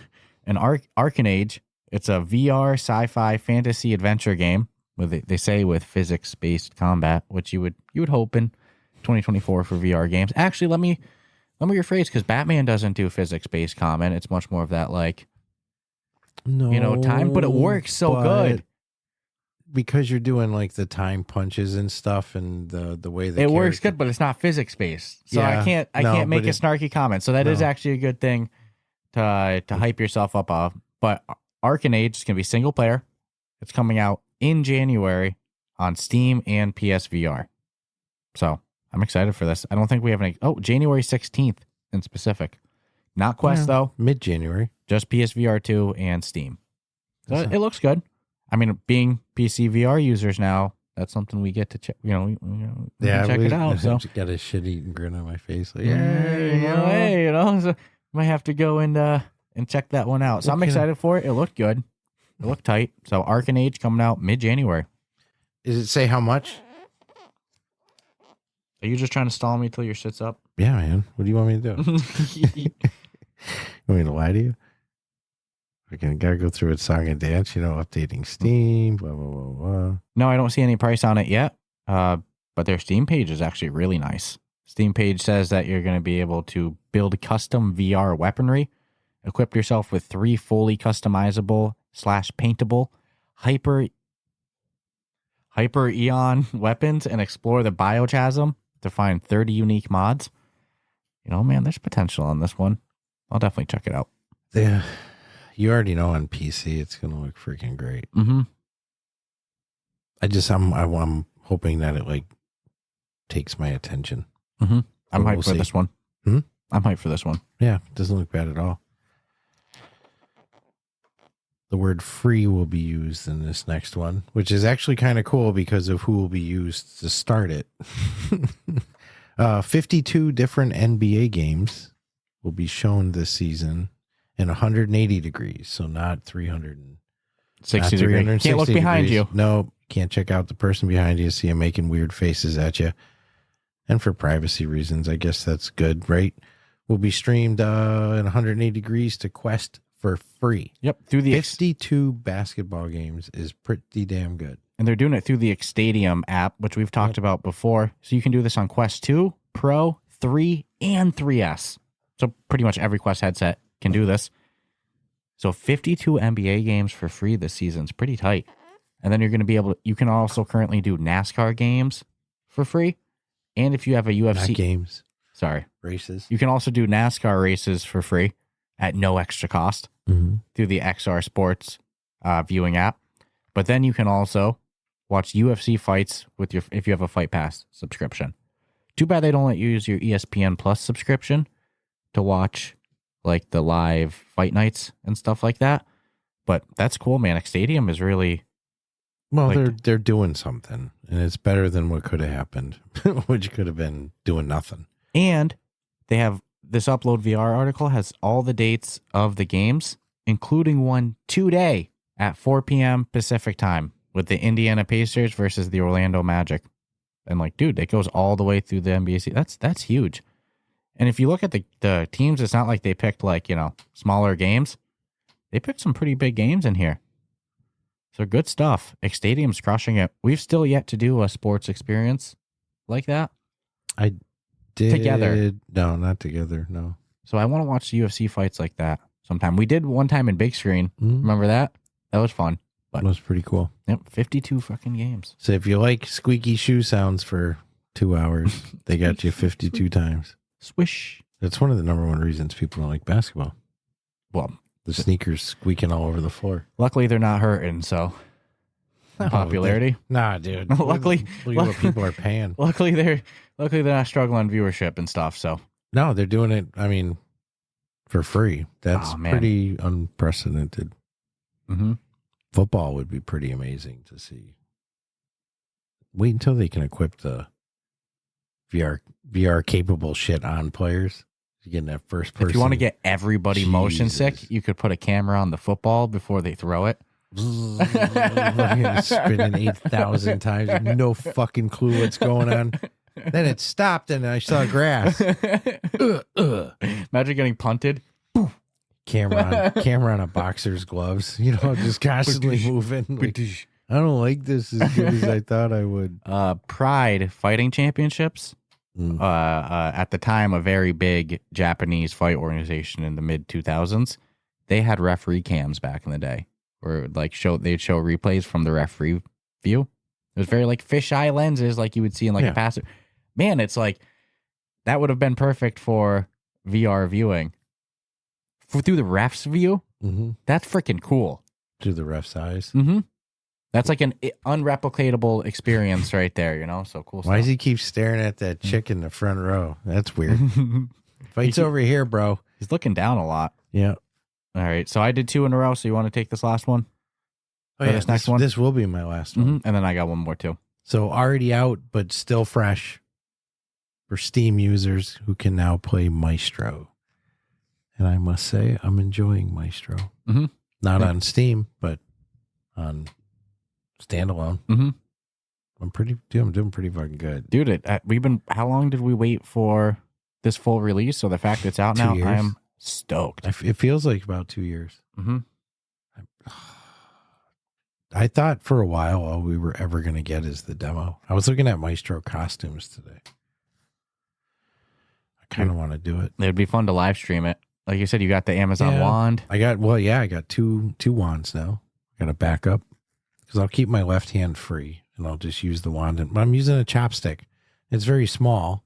Arken Age, it's a VR sci-fi fantasy adventure game they say with physics-based combat, which you would hope in 2024 for VR games. Actually, let me rephrase, because Batman doesn't do physics-based combat. It's much more of that like, time, but it works so good. Because you're doing like the time punches and stuff, and the way that it works good, but it's not physics based. So I can't make a snarky comment. So that is actually a good thing to hype yourself up of. But Arken Age is gonna be single player. It's coming out in January on Steam and PSVR. So I'm excited for this. I don't think we have any. January 16th in specific. Not Quest though. Mid-January. Just PSVR2 and Steam. So it looks good. I mean, being PCVR users now, that's something we get to check. We check it out. So got a shit-eating grin on my face. Like, so might have to go and check that one out. So I'm excited for it. It looked good. It looked tight. So Arken Age coming out mid-January. Does it say how much? Are you just trying to stall me till your shit's up? Yeah, man. What do you want me to do? You want me to lie to you? I gotta go through its song and dance, updating Steam, blah, blah, blah, blah. No, I don't see any price on it yet. But their Steam page is actually really nice. Steam page says that you're going to be able to build custom VR weaponry, equip yourself with 3 fully customizable / paintable hyper eon weapons, and explore the biochasm to find 30 unique mods. Man, there's potential on this one. I'll definitely check it out. Yeah. You already know on PC it's going to look freaking great. I'm hoping that it like takes my attention. I'm hyped for this one. I'm hyped for this one. Yeah, it doesn't look bad at all. The word free will be used in this next one, which is actually kind of cool because of who will be used to start it. 52 different NBA games will be shown this season. And 180 degrees, so not 360 degrees. Can't look behind you. No, can't check out the person behind you, see him making weird faces at you. And for privacy reasons, I guess that's good, right? will be streamed in 180 degrees to Quest for free. Yep, through the 52 basketball games is pretty damn good. And they're doing it through the Xtadium app, which we've talked about before. So you can do this on Quest 2, Pro, 3, and 3S. So pretty much every Quest headset can do this. So 52 NBA games for free this season is pretty tight. And then you're going to be able to, you can also currently do NASCAR games for free. And if you have a UFC Not games, races. You can also do NASCAR races for free at no extra cost through the XR Sports viewing app. But then you can also watch UFC fights with if you have a Fight Pass subscription. Too bad they don't let you use your ESPN Plus subscription to watch like the live fight nights and stuff like that. But that's cool, man. Xtadium is really they're doing something, and it's better than what could have happened, which could have been doing nothing. And they have this Upload VR article has all the dates of the games, including one today at 4 p.m. Pacific time with the Indiana Pacers versus the Orlando Magic. And like, dude, it goes all the way through the NBA. That's huge. And if you look at the teams, it's not like they picked like, smaller games. They picked some pretty big games in here. So good stuff. Xtadium's crushing it. We've still yet to do a sports experience like that. I did. Together. No, not together. No. So I want to watch the UFC fights like that sometime. We did one time in Bigscreen. Remember that? That was fun. But that was pretty cool. Yep. 52 fucking games. So if you like squeaky shoe sounds for 2 hours, they got you 52 times. Swish. That's one of the number one reasons people don't like basketball. Well, the sneakers squeaking all over the floor. Luckily, they're not hurting, so popularity. Nah, dude. Luckily, look at what people are paying. Luckily, they're not struggling viewership and stuff. So no, they're doing it. I mean, for free. That's pretty unprecedented. Football would be pretty amazing to see. Wait until they can equip the VR capable shit on players. You get that first person. If you want to get everybody motion sick, you could put a camera on the football before they throw it. Spinning 8,000 times, no fucking clue what's going on. Then it stopped and I saw grass. Imagine getting punted. Camera on a boxer's gloves. Just constantly moving. Like, I don't like this as good as I thought I would. Pride Fighting Championships. At the time, a very big Japanese fight organization in the mid 2000s. They had referee cams back in the day, where they'd show replays from the referee view. It was very like fisheye lenses, like you would see in a passer. Man, it's like that would have been perfect for VR viewing. Through the ref's view, that's freaking cool. Through the ref's eyes. That's like an unreplicatable experience right there, So cool stuff. Why does he keep staring at that chick in the front row? That's weird. Fight's over here, bro. He's looking down a lot. Yeah. All right. So I did 2 in a row. So you want to take this last one? Oh, yeah. This next one? This will be my last one. And then I got one more too. So already out, but still fresh for Steam users who can now play Maestro. And I must say, I'm enjoying Maestro. Not on Steam, but on standalone. I'm doing pretty fucking good, dude. How long did we wait for this full release? So the fact that it's out now, I am stoked. It feels like about 2 years. I thought for a while all we were ever going to get is the demo. I was looking at Maestro costumes today. I kind of want to do it. It'd be fun to live stream it. Like you said, you got the Amazon wand. I got two wands now. Got a backup because I'll keep my left hand free and I'll just use the wand. But I'm using a chopstick. It's very small.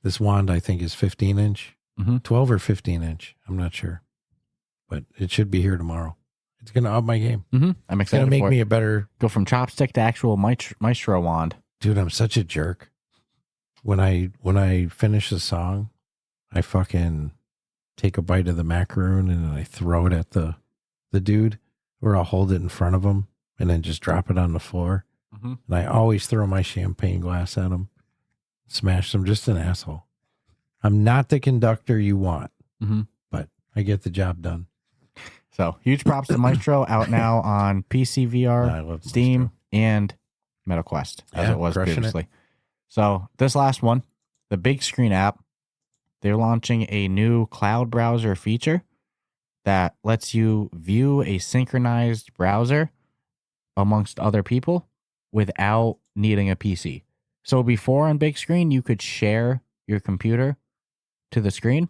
This wand, I think, is 15 inch, 12 or 15 inch. I'm not sure, but it should be here tomorrow. It's going to up my game. I'm excited. It's going to make me a better go from chopstick to actual Maestro wand. Dude, I'm such a jerk. When I finish a song, I fucking take a bite of the macaroon and I throw it at the dude, or I'll hold it in front of him and then just drop it on the floor. And I always throw my champagne glass at him, smash them. Just an asshole. I'm not the conductor you want, but I get the job done. So huge props to Maestro, out now on PCVR, Steam, Maestro, and MetaQuest, as it was previously. So this last one, the Bigscreen app, they're launching a new cloud browser feature that lets you view a synchronized browser amongst other people without needing a PC. So before on big screen, you could share your computer to the screen,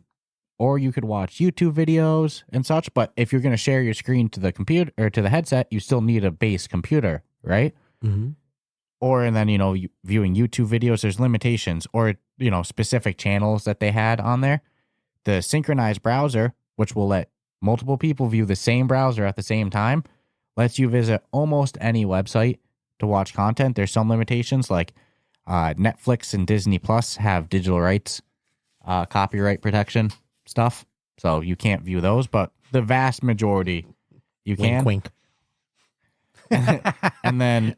or you could watch YouTube videos and such. But if you're going to share your screen to the computer or to the headset, you still need a base computer, right? Mm-hmm. Or, and then, viewing YouTube videos, there's limitations or, specific channels that they had on there. The synchronized browser, which will let multiple people view the same browser at the same time, lets you visit almost any website to watch content. There's some limitations like Netflix and Disney Plus have digital rights, copyright protection stuff. So you can't view those, but the vast majority you can. Wink, wink. And then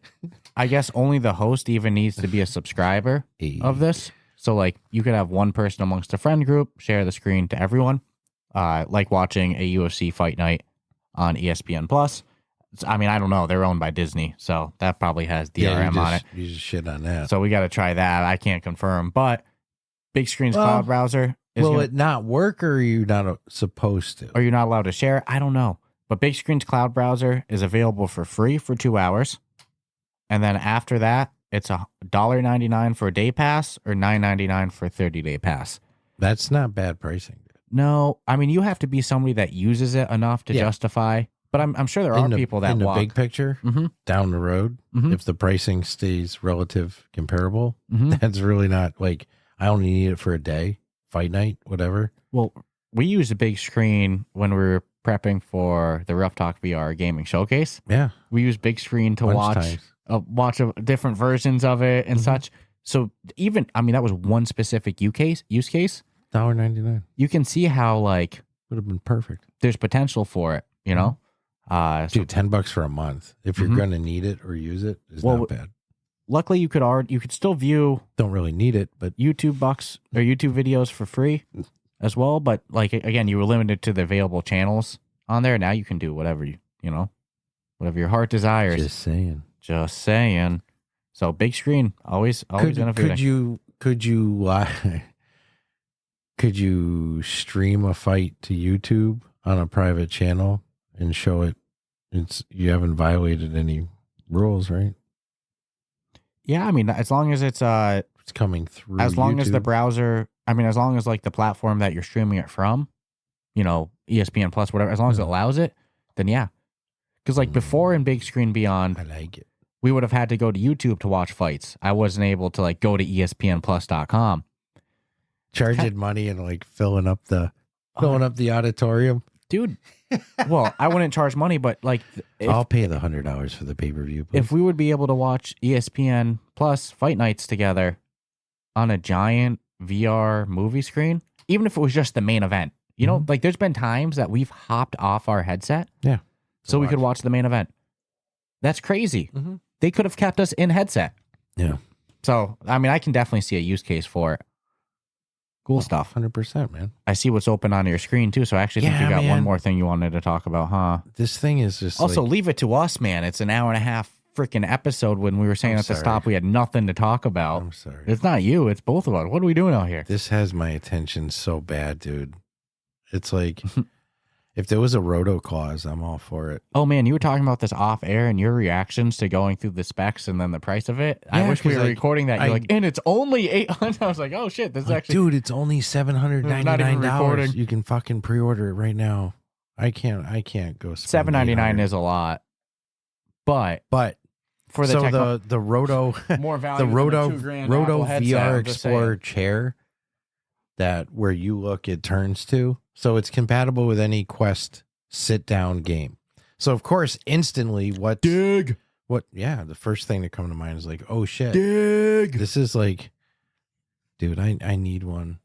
I guess only the host even needs to be a subscriber of this. So like you could have one person amongst a friend group, share the screen to everyone, like watching a UFC fight night on ESPN Plus. I mean, I don't know. They're owned by Disney, so that probably has DRM on it. You just shit on that. So we got to try that. I can't confirm, but Big Screen's cloud browser is will it not work, or are you not supposed to? Or you're not allowed to share? I don't know. But Big Screen's cloud browser is available for free for 2 hours, and then after that, it's $1.99 for a day pass or $9.99 for a 30-day pass. That's not bad pricing. No, I mean you have to be somebody that uses it enough to justify. But I'm sure there are people that in walk. The big picture down the road. If the pricing stays relative comparable, that's really not like I only need it for a day, fight night, whatever. Well, we use a big screen when we were prepping for the Ruff Talk VR gaming showcase. Yeah, we use big screen to watch different versions of it and such. So even that was one specific use case. $1.99. You can see how like would have been perfect. There's potential for it, you know. Dude, $10 for a month if you're going to need it or use it is not bad. Luckily, you could still view. Don't really need it, but YouTube videos for free as well. But like again, you were limited to the available channels on there. Now you can do whatever whatever your heart desires. Just saying. So big screen, always innovating. Could you stream a fight to YouTube on a private channel and show it? You haven't violated any rules, right? Yeah, I mean, as long as it's coming through. As long YouTube. as the browser, as long as like the platform that you're streaming it from, ESPN Plus, whatever, as long as it allows it, then yeah. Because like before in Big Screen Beyond, I like it. We would have had to go to YouTube to watch fights. I wasn't able to like go to ESPNplus.com. Charging money and like filling up the auditorium. Dude, well, I wouldn't charge money, but like I'll pay the $100 for the pay-per-view. If we would be able to watch ESPN Plus fight nights together on a giant VR movie screen, even if it was just the main event, like there's been times that we've hopped off our headset, so we could watch the main event. That's crazy. They could have kept us in headset. Yeah. So I can definitely see a use case for it. Cool stuff. 100%, man. I see what's open on your screen, too, so I actually think you got one more thing you wanted to talk about, huh? This thing is just also, leave it to us, man. It's an hour and a half freaking episode when we were saying at the stop we had nothing to talk about. I'm sorry. It's not you. It's both of us. What are we doing out here? This has my attention so bad, dude. It's like, if there was a ROTO clause, I'm all for it. Oh, man, you were talking about this off air and your reactions to going through the specs and then the price of it. Yeah, I wish we were recording that. You're like, and it's only $800. I was like, oh, shit, this is actually. Dude, it's only $799. You can fucking pre-order it right now. I can't go spend $799 is a lot. But for the the ROTO more value the ROTO VR Explorer chair where you look it turns to. So it's compatible with any Quest sit-down game. So, of course, instantly the first thing that comes to mind is like, oh, shit. Dig! This is like, dude, I need one.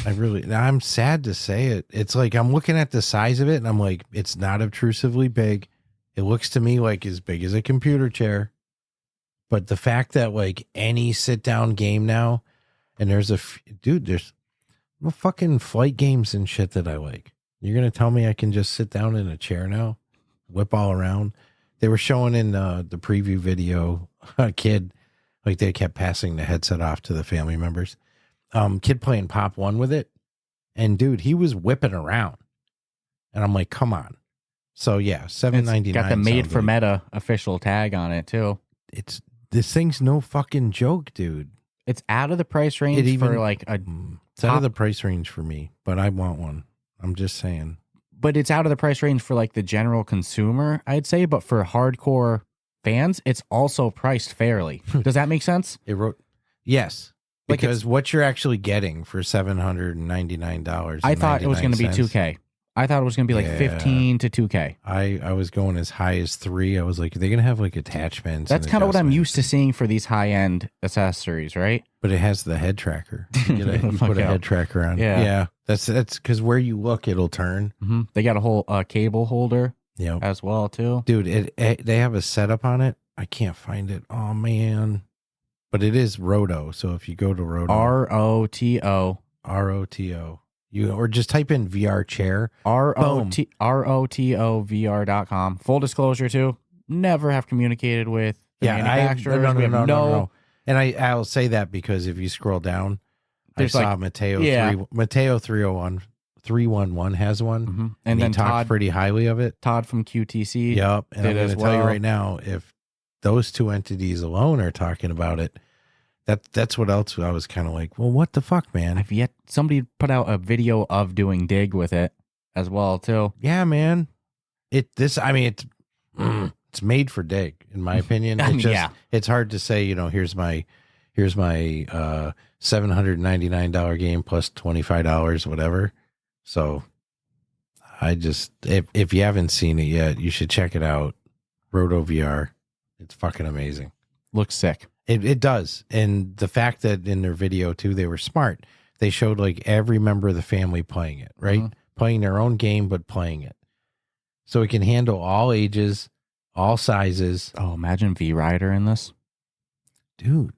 I'm sad to say it. It's like, I'm looking at the size of it, and I'm like, it's not obtrusively big. It looks to me like as big as a computer chair. But the fact that, like, any sit-down game now, and there's fucking flight games and shit that I like. You're going to tell me I can just sit down in a chair now, whip all around? They were showing in the preview video a kid, like they kept passing the headset off to the family members. kid playing Pop 1 with it. And dude, he was whipping around. And I'm like, come on. So yeah, $7.99. Got the made for Meta official tag on it too. This thing's no fucking joke, dude. It's out of the price range for like a it's out of the price range for me, but I want one. I'm just saying. But it's out of the price range for like the general consumer, I'd say, but for hardcore fans, it's also priced fairly. Does that make sense? Yes. Because what you're actually getting for $799. I thought it was going to be $2K. I thought it was going to be like 15 to $2K. I was going as high as $3. I was like, they're going to have like attachments. That's kind of what I'm used to seeing for these high-end accessories, right? But it has the head tracker. You put a head tracker on. Yeah. That's because where you look, it'll turn. Mm-hmm. They got a whole cable holder as well, too. Dude, they have a setup on it. I can't find it. Oh, man. But it is Roto. So if you go to Roto. ROTO. ROTO. Or just type in VR chair. ROTOVR.com. Full disclosure, too. Never have communicated with the manufacturers. No. And I'll say that because if you scroll down, I saw Mateo 311 has one. Mm-hmm. And then talked pretty highly of it. Todd from QTC. Yep. And I'm going to tell you right now, if those two entities alone are talking about it, that's what else I was kind of like, well, what the fuck, man? I've yet somebody put out a video of doing dig with it as well, too. Yeah, man. It's made for dig, in my opinion. It's hard to say, here's my $799 game plus $25, whatever. So if you haven't seen it yet, you should check it out. Roto VR. It's fucking amazing. Looks sick. It does. And the fact that in their video too, they were smart. They showed like every member of the family playing it, right? Mm-hmm. Playing their own game, but playing it. So it can handle all ages, all sizes. Oh, imagine V-Rider in this. Dude.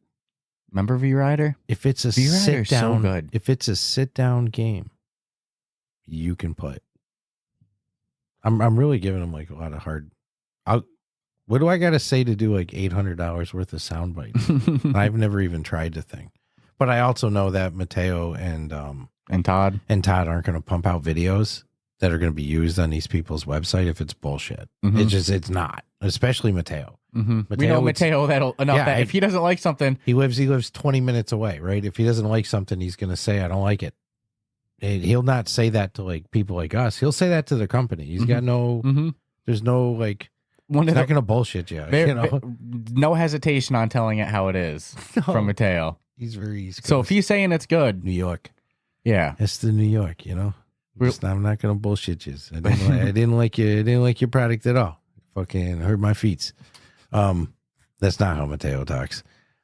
Remember V-Rider? If it's a sit down, so good. If it's a sit down game, you can play it. I'm really giving them like a lot of hard. What do I got to say to do like $800 worth of sound bites? I've never even tried the thing, but I also know that Mateo and Todd aren't going to pump out videos that are going to be used on these people's website if it's bullshit. Mm-hmm. It's not, especially Mateo. Mm-hmm. We know Mateo that if he doesn't like something, he lives 20 minutes away, right? If he doesn't like something, he's going to say, I don't like it. He'll not say that to like people like us. He'll say that to the company. He's got there's no like, he's not going to bullshit you. No hesitation on telling it how it is from Mateo. He's very East Coast. So if he's saying it's good. New York. Yeah. It's the New York, I'm not going to bullshit you. I didn't like your product at all. Fucking hurt my feet. That's not how Mateo talks.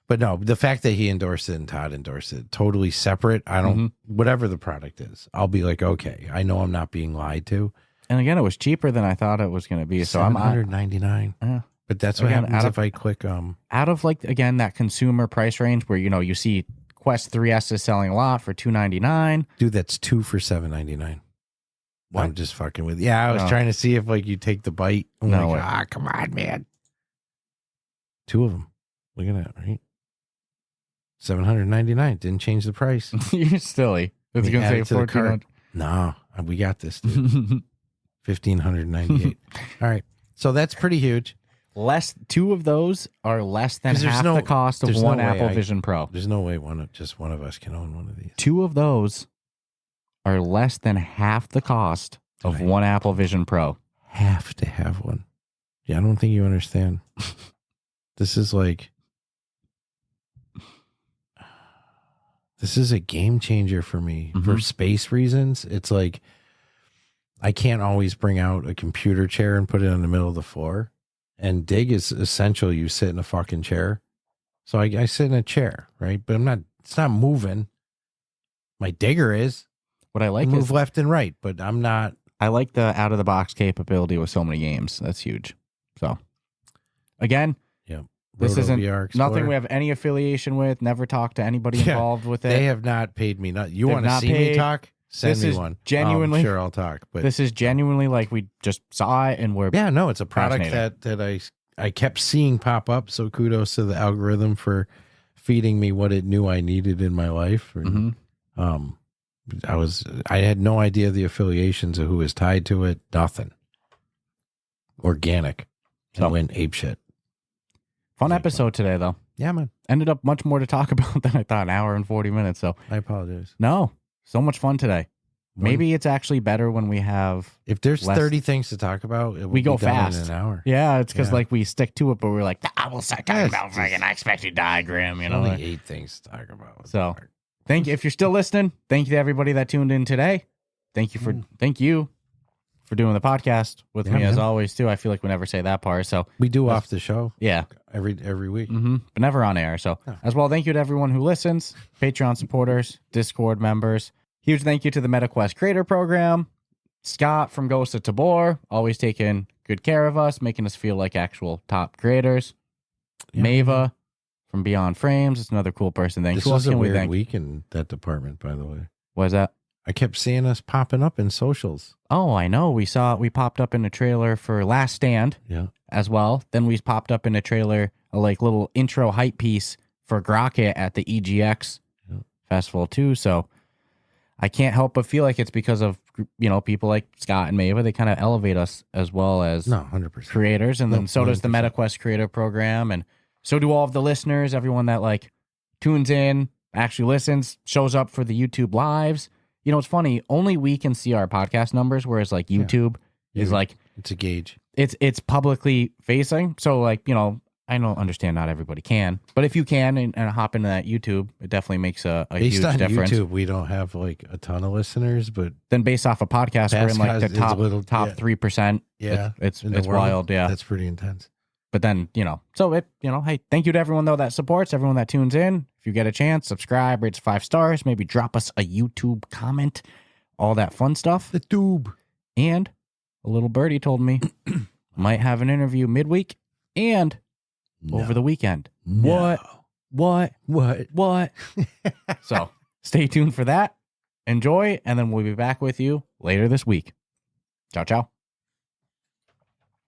But no, the fact that he endorsed it and Todd endorsed it, totally separate. I don't, whatever the product is, I'll be like, okay, I know I'm not being lied to. And again, it was cheaper than I thought it was going to be. So I'm $199. But that's what happens if I click. Out of like, again, that consumer price range where, you see Quest 3S is selling a lot for $299. Dude, that's 2 for $799. What? I'm just fucking with you. Yeah, I was trying to see if like you take the bite. I'm like, come on, man. 2 of them. Look at that, right? $799. Didn't change the price. You're silly. It's going to say $1,400. No, we got this, dude. $1,598. All right. So that's pretty huge. 2 of those are less than half the cost of one Apple Vision Pro. There's no way just one of us can own one of these. 2 of those are less than half the cost of one Apple Vision Pro. Have to have one. Yeah, I don't think you understand. This is a game changer for me for space reasons. It's like I can't always bring out a computer chair and put it in the middle of the floor. And dig is essential. You sit in a fucking chair. So I sit in a chair, right? But it's not moving. My digger is. What I like move left and right, but I'm not. I like the out of the box capability with so many games. That's huge. So again, this Roto isn't VR nothing we have any affiliation with. Never talked to anybody involved with it. They have not paid me. You want to see me talk? Send me one. Genuinely, I'm sure I'll talk. But this is genuinely like we just saw it and we're it's a product that I kept seeing pop up. So kudos to the algorithm for feeding me what it knew I needed in my life. And, I had no idea the affiliations of who was tied to it. Nothing. Organic. So went apeshit. Fun episode today, though. Yeah, man. Ended up much more to talk about than I thought. An hour and 40 minutes. So I apologize. No, so much fun today. Maybe it's actually better when we have. If there's 30 things to talk about, we go fast. In an hour. Yeah, it's because like we stick to it, but we're like, nah, we'll start talking about freaking expected diagram. You know, only 8 things to talk about. So, thank you if you're still listening. Thank you to everybody that tuned in today. Thank you for doing the podcast with me as always too. I feel like we never say that part, so we do off the show. Yeah, every week, but never on air. So as well, thank you to everyone who listens, Patreon supporters, Discord members. Huge thank you to the MetaQuest Creator Program, Scott from Ghost of Tabor, always taking good care of us, making us feel like actual top creators. Mava from Beyond Frames, it's another cool person. Thank you. This was a weird week in that department, by the way. What is that? I kept seeing us popping up in socials. Oh, I know. We popped up in a trailer for Last Stand as well. Then we popped up in a trailer, a like little intro hype piece for Grocket at the EGX Festival too. So I can't help but feel like it's because of, people like Scott and Mava. They kind of elevate us as well as 100% creators. And then so does the MetaQuest Creator Program. And so do all of the listeners, everyone that like tunes in, actually listens, shows up for the YouTube lives. It's funny. Only we can see our podcast numbers, whereas like YouTube is like it's a gauge. It's publicly facing. So like I don't understand. Not everybody can, but if you can and hop into that YouTube, it definitely makes a huge difference. YouTube, we don't have like a ton of listeners, but then based off of podcast, we're in like the top 3%. Yeah, it's wild. Yeah, that's pretty intense. But then so hey, thank you to everyone though that supports, everyone that tunes in. If you get a chance, subscribe, rate 5 stars, maybe drop us a YouTube comment, all that fun stuff. The tube. And a little birdie told me might have an interview midweek and over the weekend. No. What? What? So stay tuned for that. Enjoy, and then we'll be back with you later this week. Ciao, ciao.